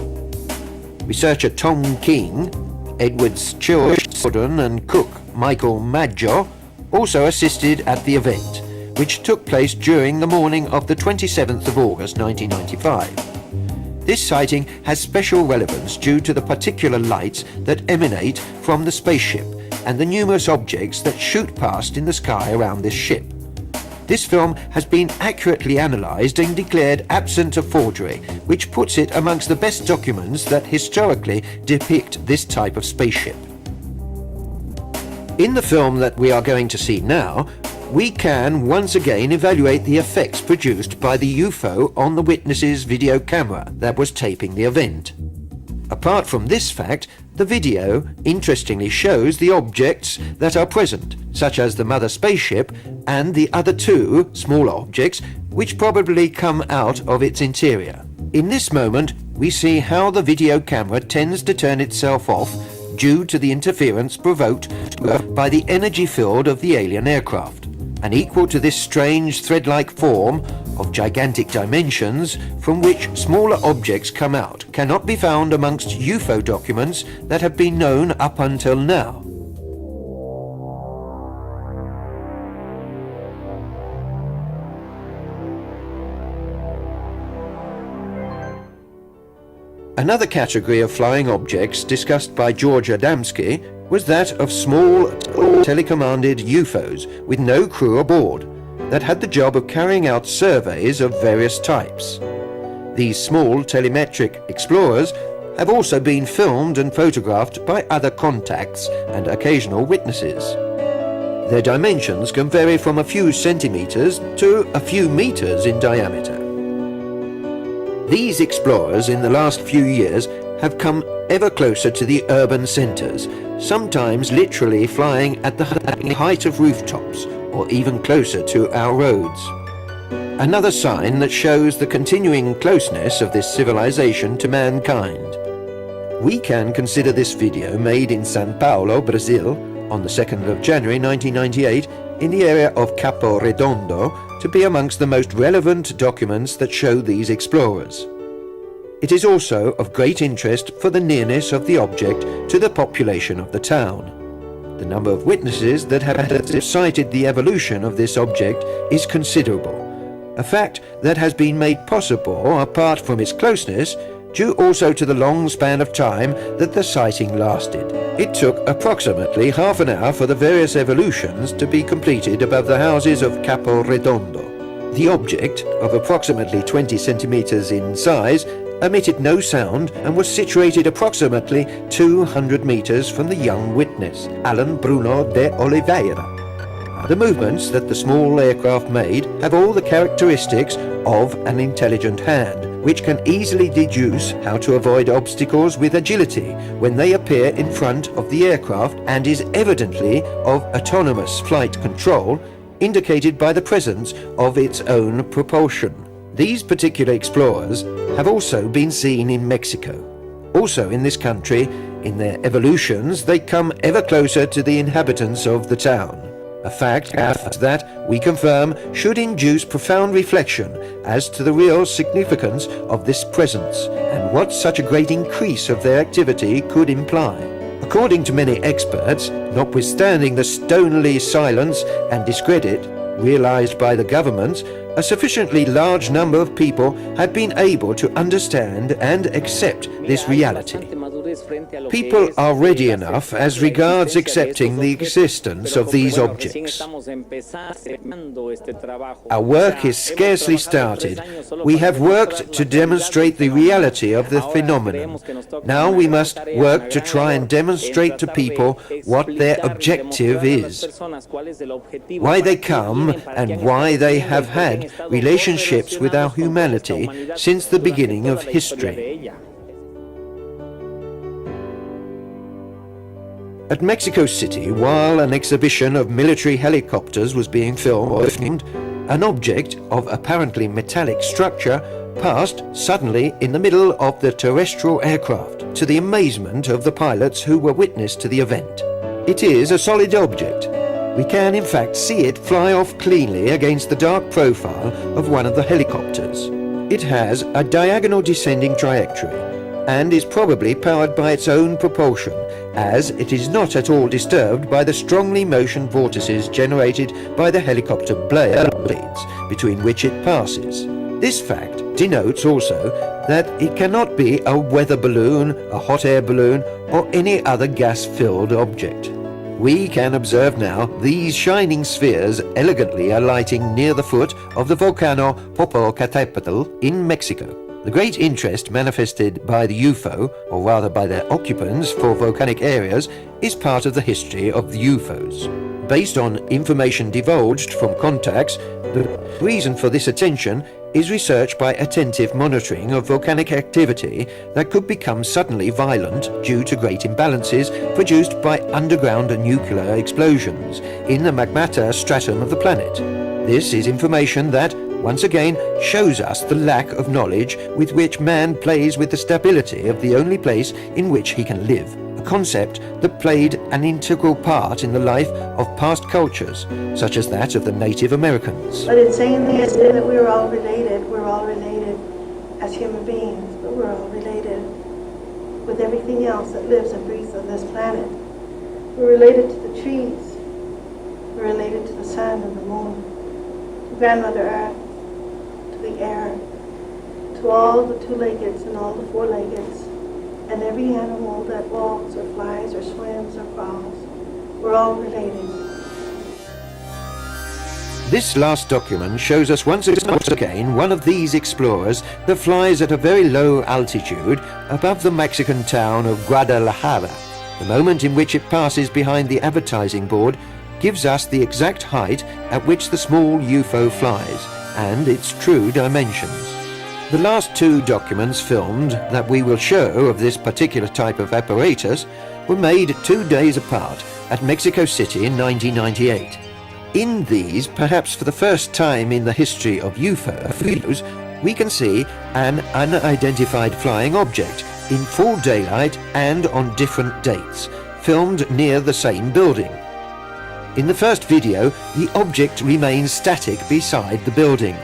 researcher Tom King, Edward's children and cook Michael Maggio also assisted at the event, which took place during the morning of the 27th of August 1995. This sighting has special relevance due to the particular lights that emanate from the spaceship and the numerous objects that shoot past in the sky around this ship. This film has been accurately analysed and declared absent of forgery, which puts it amongst the best documents that historically depict this type of spaceship. In the film that we are going to see now, we can once again evaluate the effects produced by the UFO on the witness's video camera that was taping the event. Apart from this fact, the video interestingly shows the objects that are present, such as the mother spaceship and the other two smaller objects which probably come out of its interior. In this moment, we see how the video camera tends to turn itself off due to the interference provoked by the energy field of the alien aircraft. And equal to this strange thread-like form of gigantic dimensions from which smaller objects come out cannot be found amongst UFO documents that have been known up until now. Another category of flying objects discussed by George Adamski was that of small telecommanded UFOs with no crew aboard that had the job of carrying out surveys of various types. These small telemetric explorers have also been filmed and photographed by other contacts and occasional witnesses. Their dimensions can vary from a few centimeters to a few meters in diameter. These explorers in the last few years have come ever closer to the urban centres, sometimes literally flying at the height of rooftops or even closer to our roads. Another sign that shows the continuing closeness of this civilization to mankind. We can consider this video made in São Paulo, Brazil, on the 2nd of January 1998 in the area of Capo Redondo to be amongst the most relevant documents that show these explorers. It is also of great interest for the nearness of the object to the population of the town. The number of witnesses that have cited the evolution of this object is considerable, a fact that has been made possible, apart from its closeness, due also to the long span of time that the sighting lasted. It took approximately half an hour for the various evolutions to be completed above the houses of Capo Redondo. The object, of approximately 20 centimeters in size, emitted no sound and was situated approximately 200 meters from the young witness, Alan Bruno de Oliveira. The movements that the small aircraft made have all the characteristics of an intelligent hand, which can easily deduce how to avoid obstacles with agility when they appear in front of the aircraft, and is evidently of autonomous flight control, indicated by the presence of its own propulsion. These particular explorers have also been seen in Mexico. Also in this country, in their evolutions, they come ever closer to the inhabitants of the town. A fact that, we confirm, should induce profound reflection as to the real significance of this presence and what such a great increase of their activity could imply. According to many experts, notwithstanding the stonily silence and discredit realized by the governments, a sufficiently large number of people have been able to understand and accept this reality. People are ready enough as regards accepting the existence of these objects. Our work is scarcely started. We have worked to demonstrate the reality of the phenomenon. Now we must work to try and demonstrate to people what their objective is, why they come and why they have had relationships with our humanity since the beginning of history. At Mexico City, while an exhibition of military helicopters was being filmed, an object of apparently metallic structure passed suddenly in the middle of the terrestrial aircraft, to the amazement of the pilots who were witness to the event. It is a solid object. We can in fact see it fly off cleanly against the dark profile of one of the helicopters. It has a diagonal descending trajectory, and is probably powered by its own propulsion, as it is not at all disturbed by the strongly motion vortices generated by the helicopter blades between which it passes. This fact denotes also that it cannot be a weather balloon, a hot air balloon, or any other gas-filled object. We can observe now these shining spheres elegantly alighting near the foot of the volcano Popocatépetl in Mexico. The great interest manifested by the UFO, or rather by their occupants, for volcanic areas is part of the history of the UFOs. Based on information divulged from contacts, the reason for this attention is research by attentive monitoring of volcanic activity that could become suddenly violent due to great imbalances produced by underground nuclear explosions in the magmata stratum of the planet. This is information that, once again, shows us the lack of knowledge with which man plays with the stability of the only place in which he can live, a concept that played an integral part in the life of past cultures, such as that of the Native Americans.
But it's saying that we're all related. We're all related as human beings, but we're all related with everything else that lives and breathes on this planet. We're related to the trees. We're related to the sun and the moon, to Grandmother Earth, to the air, to all the two-leggeds and all the four-leggeds, and every animal that walks or flies or swims or crawls. We're all related.
This last document shows us once again one of these explorers that flies at a very low altitude above the Mexican town of Guadalajara. The moment in which it passes behind the advertising board gives us the exact height at which the small UFO flies and its true dimensions. The last two documents filmed that we will show of this particular type of apparatus were made 2 days apart at Mexico City in 1998. In these, perhaps for the first time in the history of UFOs, we can see an unidentified flying object in full daylight and on different dates, filmed near the same building. In the first video, the object remains static beside the building.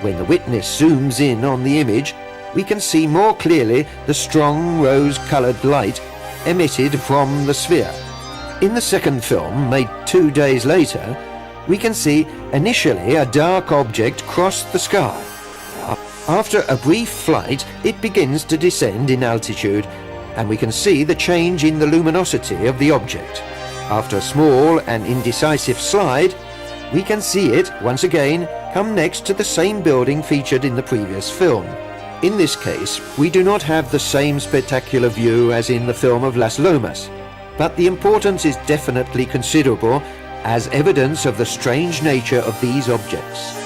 When the witness zooms in on the image, we can see more clearly the strong rose-colored light emitted from the sphere. In the second film, made 2 days later, we can see initially a dark object cross the sky. After a brief flight, it begins to descend in altitude, and we can see the change in the luminosity of the object. After a small and indecisive slide, we can see it, once again, come next to the same building featured in the previous film. In this case, we do not have the same spectacular view as in the film of Las Lomas, but the importance is definitely considerable as evidence of the strange nature of these objects.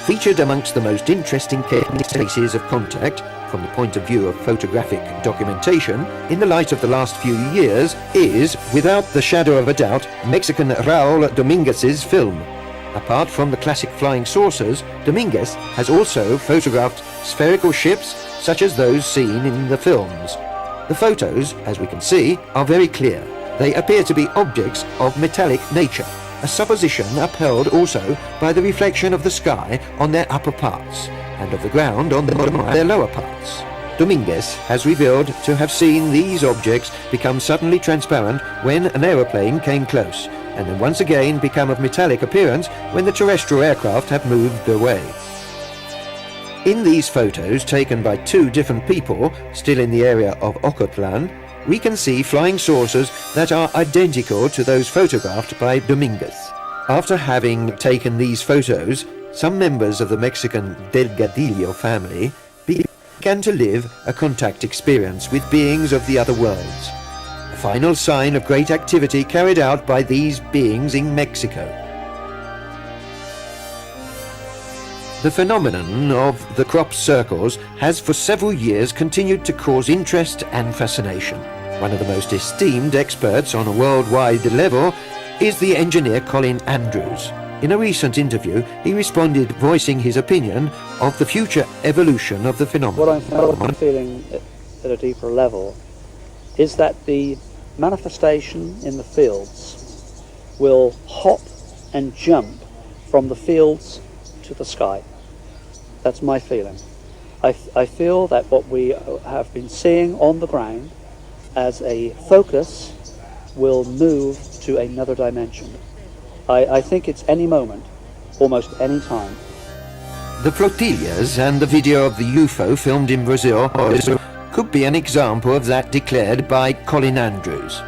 Featured amongst the most interesting cases of contact, from the point of view of photographic documentation, in the light of the last few years, is, without the shadow of a doubt, Mexican Raul Dominguez's film. Apart from the classic flying saucers, Dominguez has also photographed spherical ships such as those seen in the films. The photos, as we can see, are very clear. They appear to be objects of metallic nature, a supposition upheld also by the reflection of the sky on their upper parts and of the ground on their lower parts. Dominguez has revealed to have seen these objects become suddenly transparent when an aeroplane came close, and then once again become of metallic appearance when the terrestrial aircraft have moved away. In these photos, taken by 2 different people, still in the area of Ocotlan, we can see flying saucers that are identical to those photographed by Dominguez. After having taken these photos, some members of the Mexican Delgadillo family began to live a contact experience with beings of the other worlds, a final sign of great activity carried out by these beings in Mexico. The phenomenon of the crop circles has for several years continued to cause interest and fascination. One of the most esteemed experts on a worldwide level is the engineer Colin Andrews. In a recent interview, he responded voicing his opinion of the future evolution of the phenomenon.
What I'm feeling at a deeper level is that the manifestation in the fields will hop and jump from the fields to the sky. That's my feeling. I feel that what we have been seeing on the ground as a focus will move to another dimension. I think it's any moment, almost any time.
The flotillas and the video of the UFO filmed in Brazil could be an example of that declared by Colin Andrews.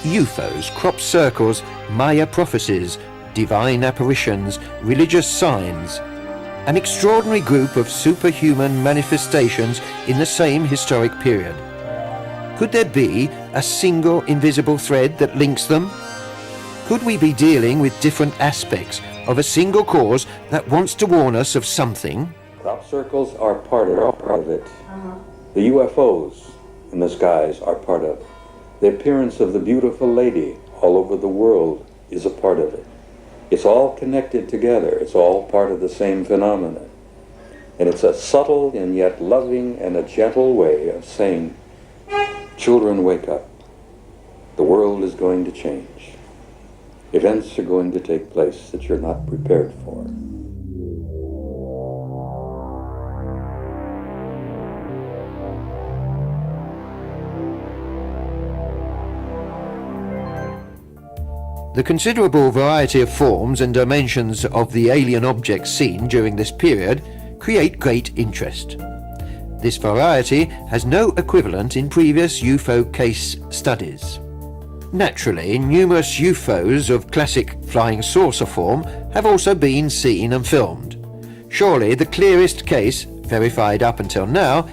UFOs, crop circles, Maya prophecies, divine apparitions, religious signs. An extraordinary group of superhuman manifestations in the same historic period. Could there be a single invisible thread that links them? Could we be dealing with different aspects of a single cause that wants to warn us of something?
Crop circles are part of it. The UFOs in the skies are part of it. The appearance of the beautiful lady all over the world is a part of it. It's all connected together. It's all part of the same phenomenon. And it's a subtle and yet loving and a gentle way of saying, children, wake up. The world is going to change. Events are going to take place that you're not prepared for.
The considerable variety of forms and dimensions of the alien objects seen during this period create great interest. This variety has no equivalent in previous UFO case studies. Naturally, numerous UFOs of classic flying saucer form have also been seen and filmed. Surely the clearest case, verified up until now,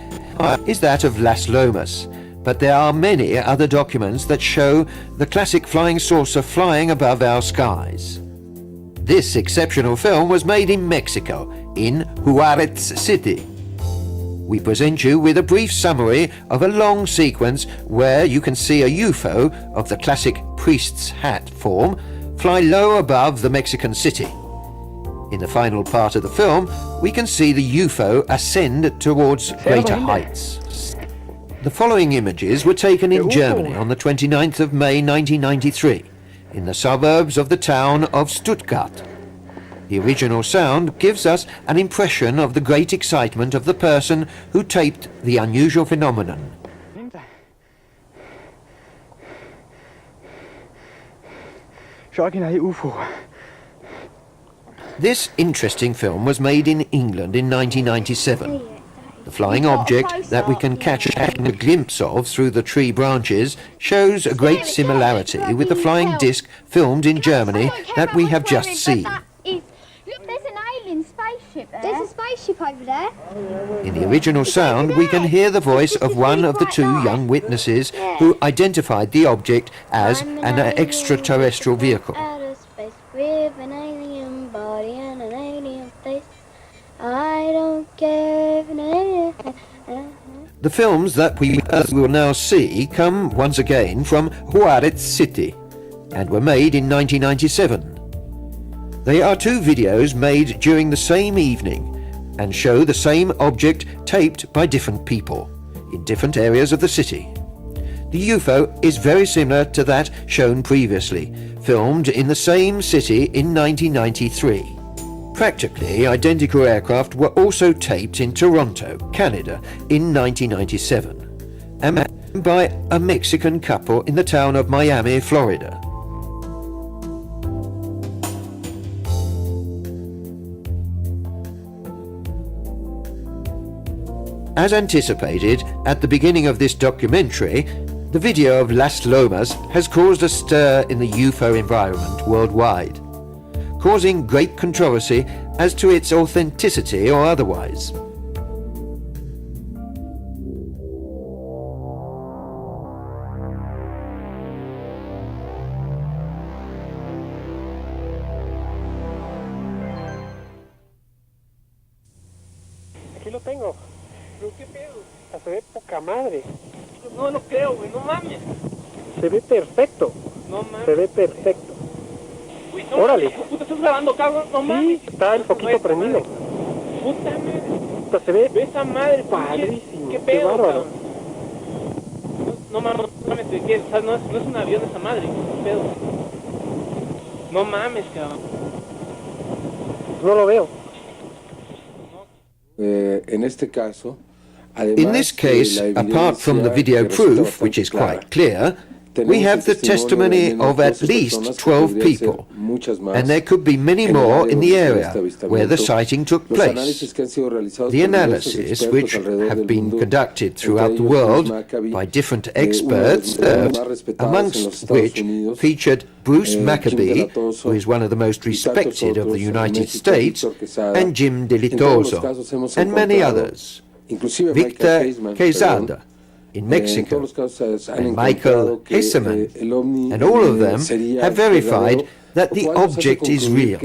is that of Las Lomas, but there are many other documents that show the classic flying saucer flying above our skies. This exceptional film was made in Mexico, in Juarez City. We present you with a brief summary of a long sequence where you can see a UFO of the classic priest's hat form fly low above the Mexican city. In the final part of the film, we can see the UFO ascend towards greater heights. The following images were taken in Germany on the 29th of May 1993, in the suburbs of the town of Stuttgart. The original sound gives us an impression of the great excitement of the person who taped the unusual phenomenon. This interesting film was made in England in 1997. The flying object that we can catch a glimpse of through the tree branches shows a great similarity with the flying disc filmed in Germany that we have just seen.
There's an alien spaceship there. There's a spaceship over there.
In the original sound, we can hear the voice of one of the two young witnesses who identified the object as an extraterrestrial vehicle.
Outer space with an alien body and an alien face. I don't care if an alien...
The films that we will now see come once again from Juarez City and were made in 1997. They are two videos made during the same evening and show the same object taped by different people in different areas of the city. The UFO is very similar to that shown previously, filmed in the same city in 1993. Practically identical aircraft were also taped in Toronto, Canada in 1997, and by a Mexican couple in the town of Miami, Florida. As anticipated at the beginning of this documentary, the video of Las Lomas has caused a stir in the UFO environment worldwide, causing great controversy as to its authenticity or otherwise.
Aquí lo tengo. ¿Pero qué pedo? Se ve poca madre.
No lo creo, güey, no mames.
Se ve perfecto.
No mames.
Se ve perfecto.
Güey, no
Órale.
mames, puta, estás grabando, cabrón, no mames.
Sí, está el foquito prendido.
Puta madre.
Puta, se ve
esa madre,
padrísimo.
¿Qué pedo,
Qué bárbaro.
cabrón? No mames, ¿qué? O sea, no es un avión esa madre, ¿qué pedo? No mames, cabrón.
No lo veo.
No.
In this case, apart from the video proof, which is quite clear, we have the testimony of at least 12 people, and there could be many more in the area where the sighting took place. The analysis, which have been conducted throughout the world by different experts, amongst which featured Bruce Maccabee, who is one of the most respected of the United States, and Jim Delitoso, and many others, Victor Quezada in Mexico, and Michael Hesseman, and all of them have verified that the object is real.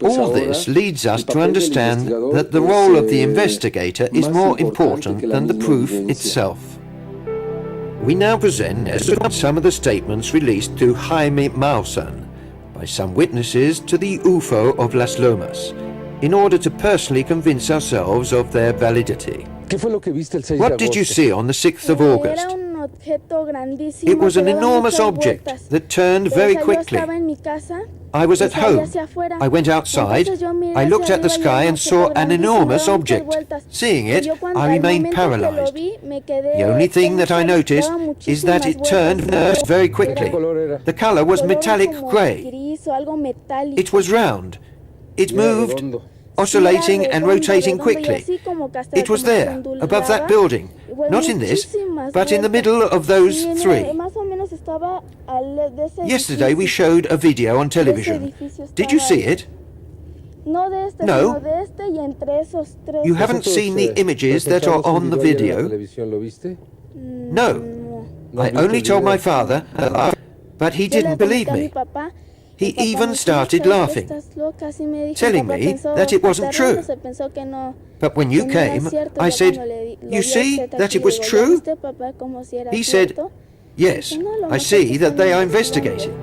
All this leads us to understand that the role of the investigator is more important than the proof itself. We now present some of the statements released to Jaime Maussan by some witnesses to the UFO of Las Lomas, in order to personally convince ourselves of their validity. What did you see on the 6th of August? It was an enormous object that turned very quickly. I was at home. I went outside. I looked at the sky and saw an enormous object. Seeing it, I remained paralyzed. The only thing that I noticed is that it turned very quickly. The color was metallic gray. It was round. It moved, oscillating and rotating quickly. It was there, above that building, not in this, but in the middle of those three. Yesterday we showed a video on television. Did you see it? No. You haven't seen the images that are on the video? No. I only told my father, but he didn't believe me. He even started laughing, telling me that it wasn't true. But when you came, I said, "You see that it was true?" He said, "Yes, I see that they are investigating."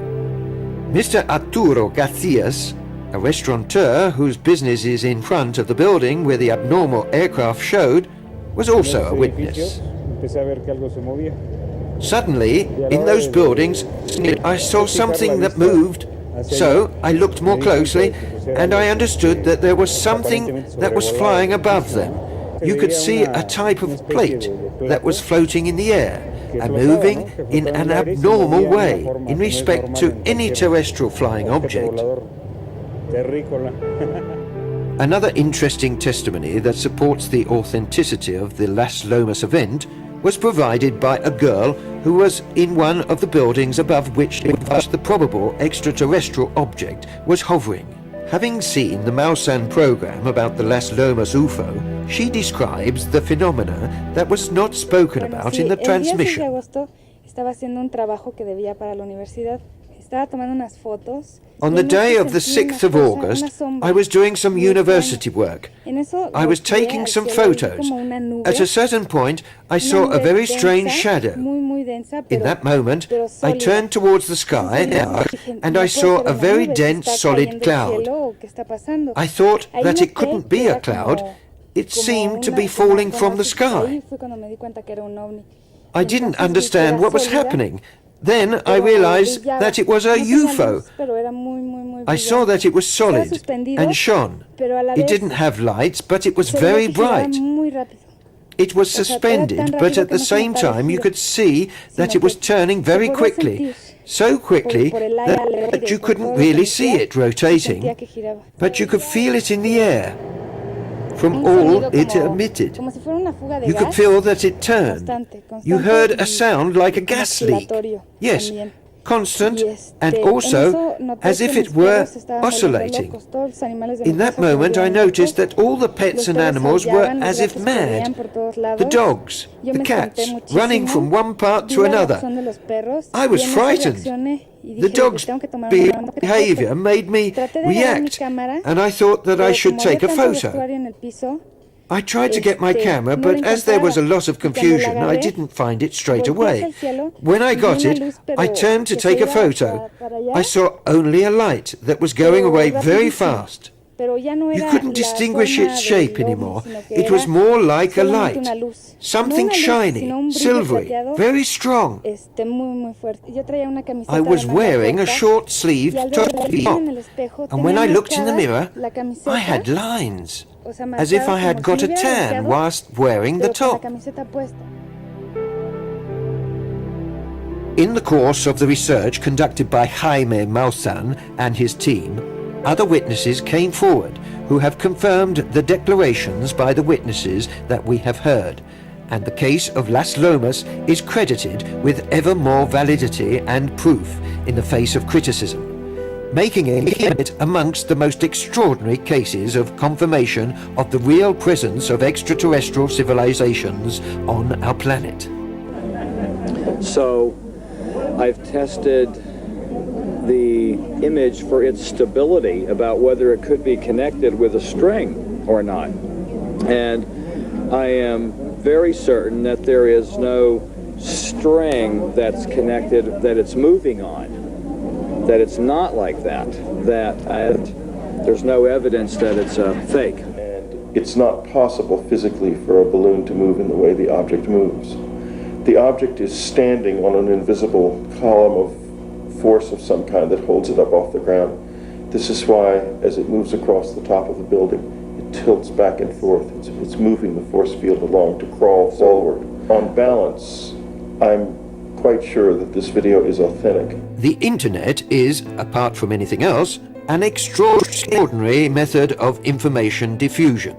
Mr. Arturo Garcias, a restaurateur whose business is in front of the building where the abnormal aircraft showed, was also a witness. Suddenly, in those buildings, I saw something that moved. So I looked more closely, and I understood that there was something that was flying above them. You could see a type of plate that was floating in the air and moving in an abnormal way in respect to any terrestrial flying object. Another interesting testimony that supports the authenticity of the Las Lomas event was provided by a girl who was in one of the buildings above which the probable extraterrestrial object was hovering. Having seen the Maussan program about the Las Lomas UFO, she describes the phenomena that was not spoken about in the transmission. On the day of the 6th of August, I was doing some university work. I was taking some photos. At a certain point, I saw a very strange shadow. In that moment, I turned towards the sky and I saw a very dense, solid cloud. I thought that it couldn't be a cloud. It seemed to be falling from the sky. I didn't understand what was happening. Then I realized that it was a UFO. I saw that it was solid and shone. It didn't have lights, but it was very bright. It was suspended, but at the same time you could see that it was turning very quickly. So quickly that you couldn't really see it rotating, but you could feel it in the air. From all it emitted, you could feel that it turned. You heard a sound like a gas leak. Yes, constant, and also as if it were oscillating. In that moment I noticed that all the pets and animals were as if mad. The dogs, the cats, running from one part to another. I was frightened. The dog's behavior made me react, and I thought that I should take a photo. I tried to get my camera, but as there was a lot of confusion, I didn't find it straight away. When I got it, I turned to take a photo. I saw only a light that was going away very fast. You couldn't distinguish its shape anymore. It was more like a light, something shiny, silvery, very strong. I was wearing a short-sleeved top, and when I looked in the mirror, I had lines, as if I had got a tan whilst wearing the top. In the course of the research conducted by Jaime Maussan and his team, other witnesses came forward who have confirmed the declarations by the witnesses that we have heard, and the case of Las Lomas is credited with ever more validity and proof in the face of criticism, making it amongst the most extraordinary cases of confirmation of the real presence of extraterrestrial civilizations on our planet.
So, I've tested the image for its stability, about whether it could be connected with a string or not. And I am very certain that there is no string that's connected, that it's moving on, that it's not like that, that there's no evidence that it's a fake.
And it's not possible physically for a balloon to move in the way the object moves. The object is standing on an invisible column of force of some kind that holds it up off the ground. This is why, as it moves across the top of the building, it tilts back and forth. It's moving the force field along to crawl forward. On balance, I'm quite sure that this video is authentic.
The internet is, apart from anything else, an extraordinary method of information diffusion.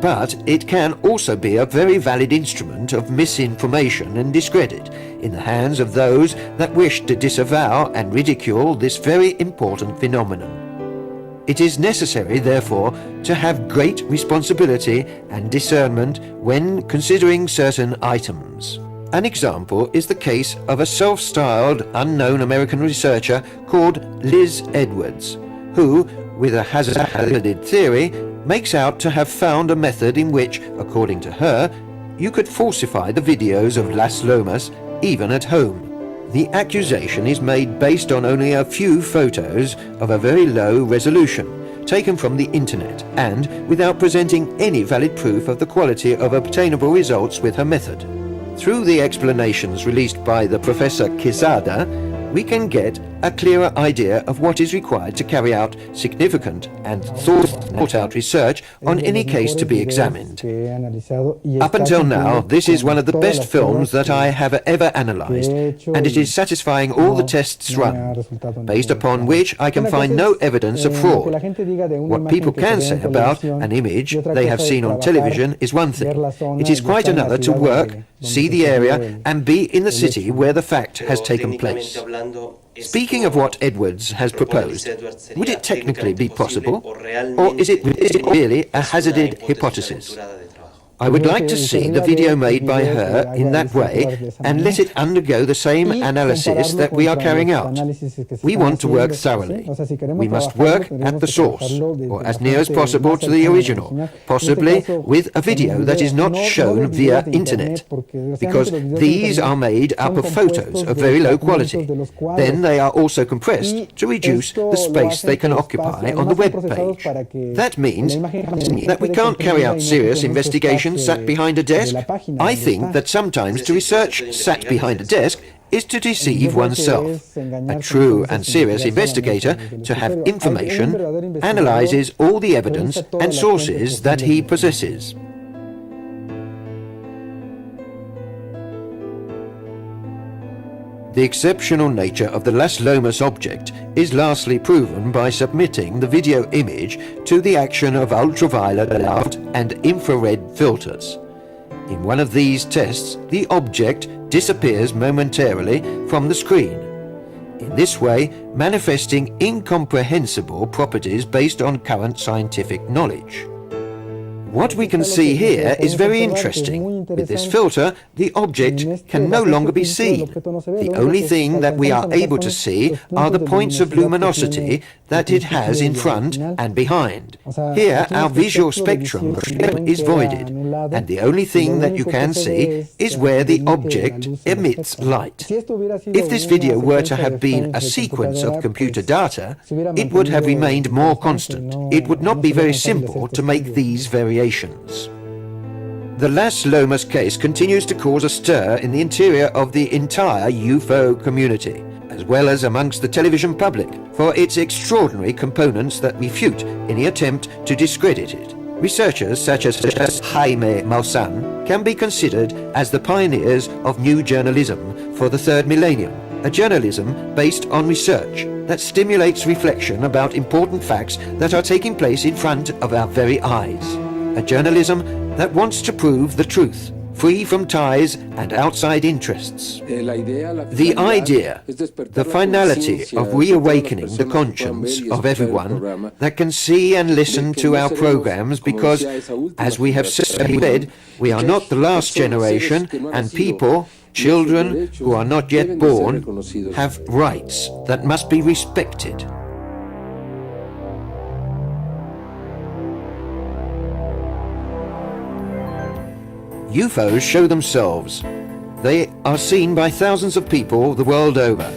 But it can also be a very valid instrument of misinformation and discredit in the hands of those that wish to disavow and ridicule this very important phenomenon. It is necessary, therefore, to have great responsibility and discernment when considering certain items. An example is the case of a self-styled unknown American researcher called Liz Edwards, who, with a hazarded theory, makes out to have found a method in which, according to her, you could falsify the videos of Las Lomas even at home. The accusation is made based on only a few photos of a very low resolution, taken from the internet, and without presenting any valid proof of the quality of obtainable results with her method. Through the explanations released by the Professor Quezada, we can get a clearer idea of what is required to carry out significant and thought-out research on any case to be examined. Up until now, this is one of the best films that I have ever analyzed, and it is satisfying all the tests run, based upon which I can find no evidence of fraud. What people can say about an image they have seen on television is one thing. It is quite another to work, see the area, and be in the city where the fact has taken place. Speaking of what Edwards has proposed, would it technically be possible, or is it really a hazarded hypothesis? I would like to see the video made by her in that way and let it undergo the same analysis that we are carrying out. We want to work thoroughly. We must work at the source, or as near as possible to the original, possibly with a video that is not shown via internet, because these are made up of photos of very low quality. Then they are also compressed to reduce the space they can occupy on the web page. That means that we can't carry out serious investigations sat behind a desk. I think that sometimes to research sat behind a desk is to deceive oneself. A true and serious investigator, to have information, analyzes all the evidence and sources that he possesses. The exceptional nature of the Las Lomas object is lastly proven by submitting the video image to the action of ultraviolet light and infrared filters. In one of these tests, the object disappears momentarily from the screen, in this way manifesting incomprehensible properties based on current scientific knowledge. What we can see here is very interesting. With this filter, the object can no longer be seen. The only thing that we are able to see are the points of luminosity that it has in front and behind. Here, our visual spectrum is voided, and the only thing that you can see is where the object emits light. If this video were to have been a sequence of computer data, it would have remained more constant. It would not be very simple to make these variations. The Las Lomas case continues to cause a stir in the interior of the entire UFO community, as well as amongst the television public, for its extraordinary components that refute any attempt to discredit it. Researchers such as Jaime Maussan can be considered as the pioneers of new journalism for the third millennium, a journalism based on research that stimulates reflection about important facts that are taking place in front of our very eyes. A journalism that wants to prove the truth, free from ties and outside interests. The idea, the finality of reawakening the conscience of everyone that can see and listen to our programs because, as we have said, we are not the last generation, and people, children who are not yet born, have rights that must be respected. UFOs show themselves. They are seen by thousands of people the world over.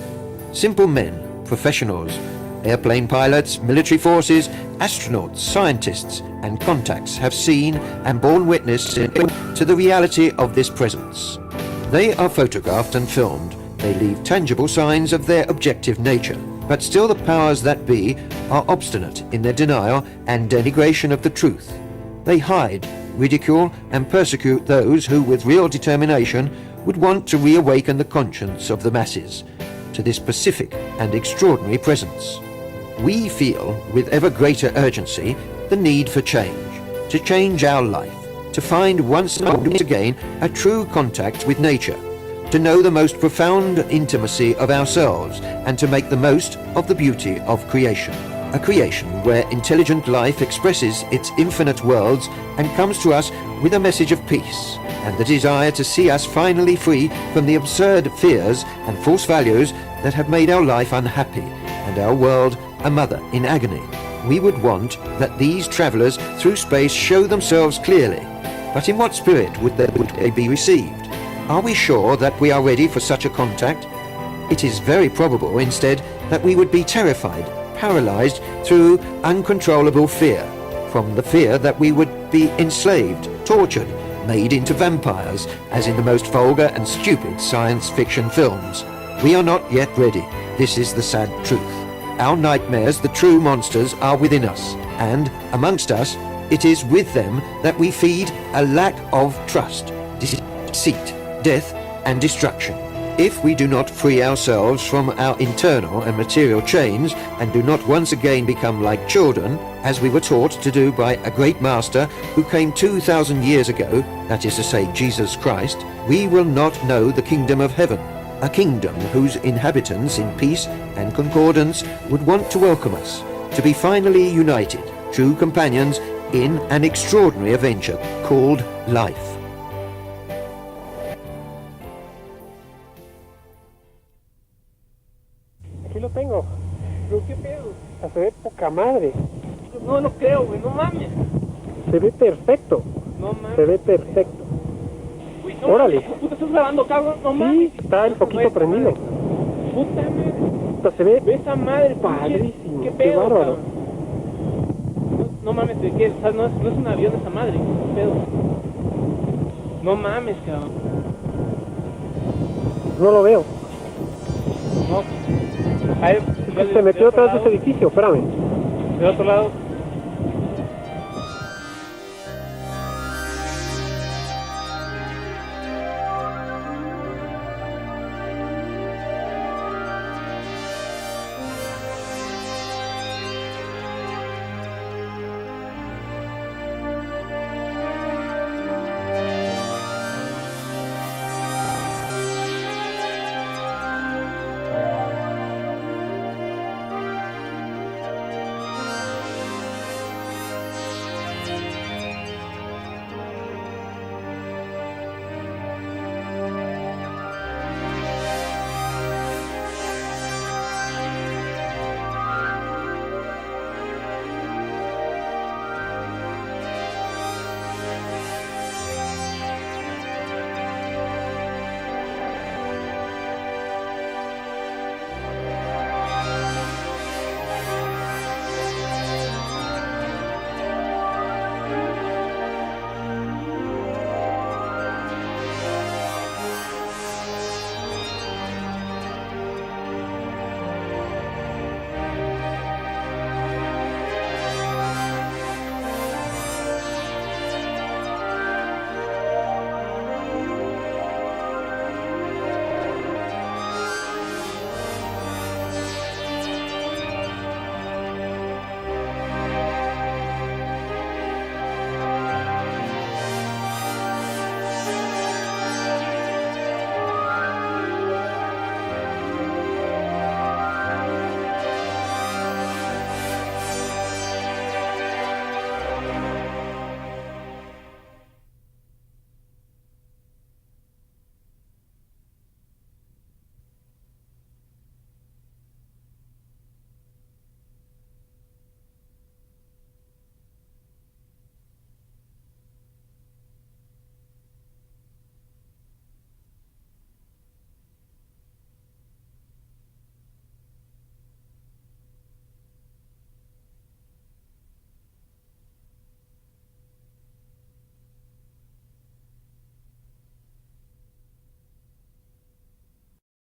Simple men, professionals, airplane pilots, military forces, astronauts, scientists, and contacts have seen and borne witness to the reality of this presence. They are photographed and filmed. They leave tangible signs of their objective nature. But still the powers that be are obstinate in their denial and denigration of the truth. They hide, ridicule, and persecute those who, with real determination, would want to reawaken the conscience of the masses to this pacific and extraordinary presence. We feel, with ever greater urgency, the need for change, to change our life, to find once again a true contact with nature, to know the most profound intimacy of ourselves, and to make the most of the beauty of creation. A creation where intelligent life expresses its infinite worlds and comes to us with a message of peace, and the desire to see us finally free from the absurd fears and false values that have made our life unhappy and our world a mother in agony. We would want that these travelers through space show themselves clearly, but in what spirit would they be received? Are we sure that we are ready for such a contact? It is very probable, instead, that we would be terrified, paralyzed through uncontrollable fear, from the fear that we would be enslaved, tortured, made into vampires, as in the most vulgar and stupid science fiction films. We are not yet ready. This is the sad truth. Our nightmares, the true monsters, are within us, and amongst us, it is with them that we feed a lack of trust, deceit, death, and destruction. If we do not free ourselves from our internal and material chains and do not once again become like children, as we were taught to do by a great master who came 2,000 years ago, that is to say Jesus Christ, we will not know the kingdom of heaven, a kingdom whose inhabitants in peace and concordance would want to welcome us, to be finally united, true companions in an extraordinary adventure called life.
Aquí lo tengo. Pero qué pedo. Se ve poca madre.
No, no creo, güey, no mames.
Se ve perfecto.
No mames.
Se ve perfecto.
Güey, no
Órale.
mames, puta, estás grabando, cabrón, no mames.
Sí, está el poquito prendido.
Puta madre.
Puta, se ve
esa madre,
padrísimo.
¿Qué
Qué
pedo,
bárbaro.
cabrón? No mames, ¿de qué? O sea, no es un avión esa madre, ¿qué pedo? No mames, cabrón.
No lo veo.
No. A ver,
Se metió atrás de ese edificio, espérame.
Del otro lado.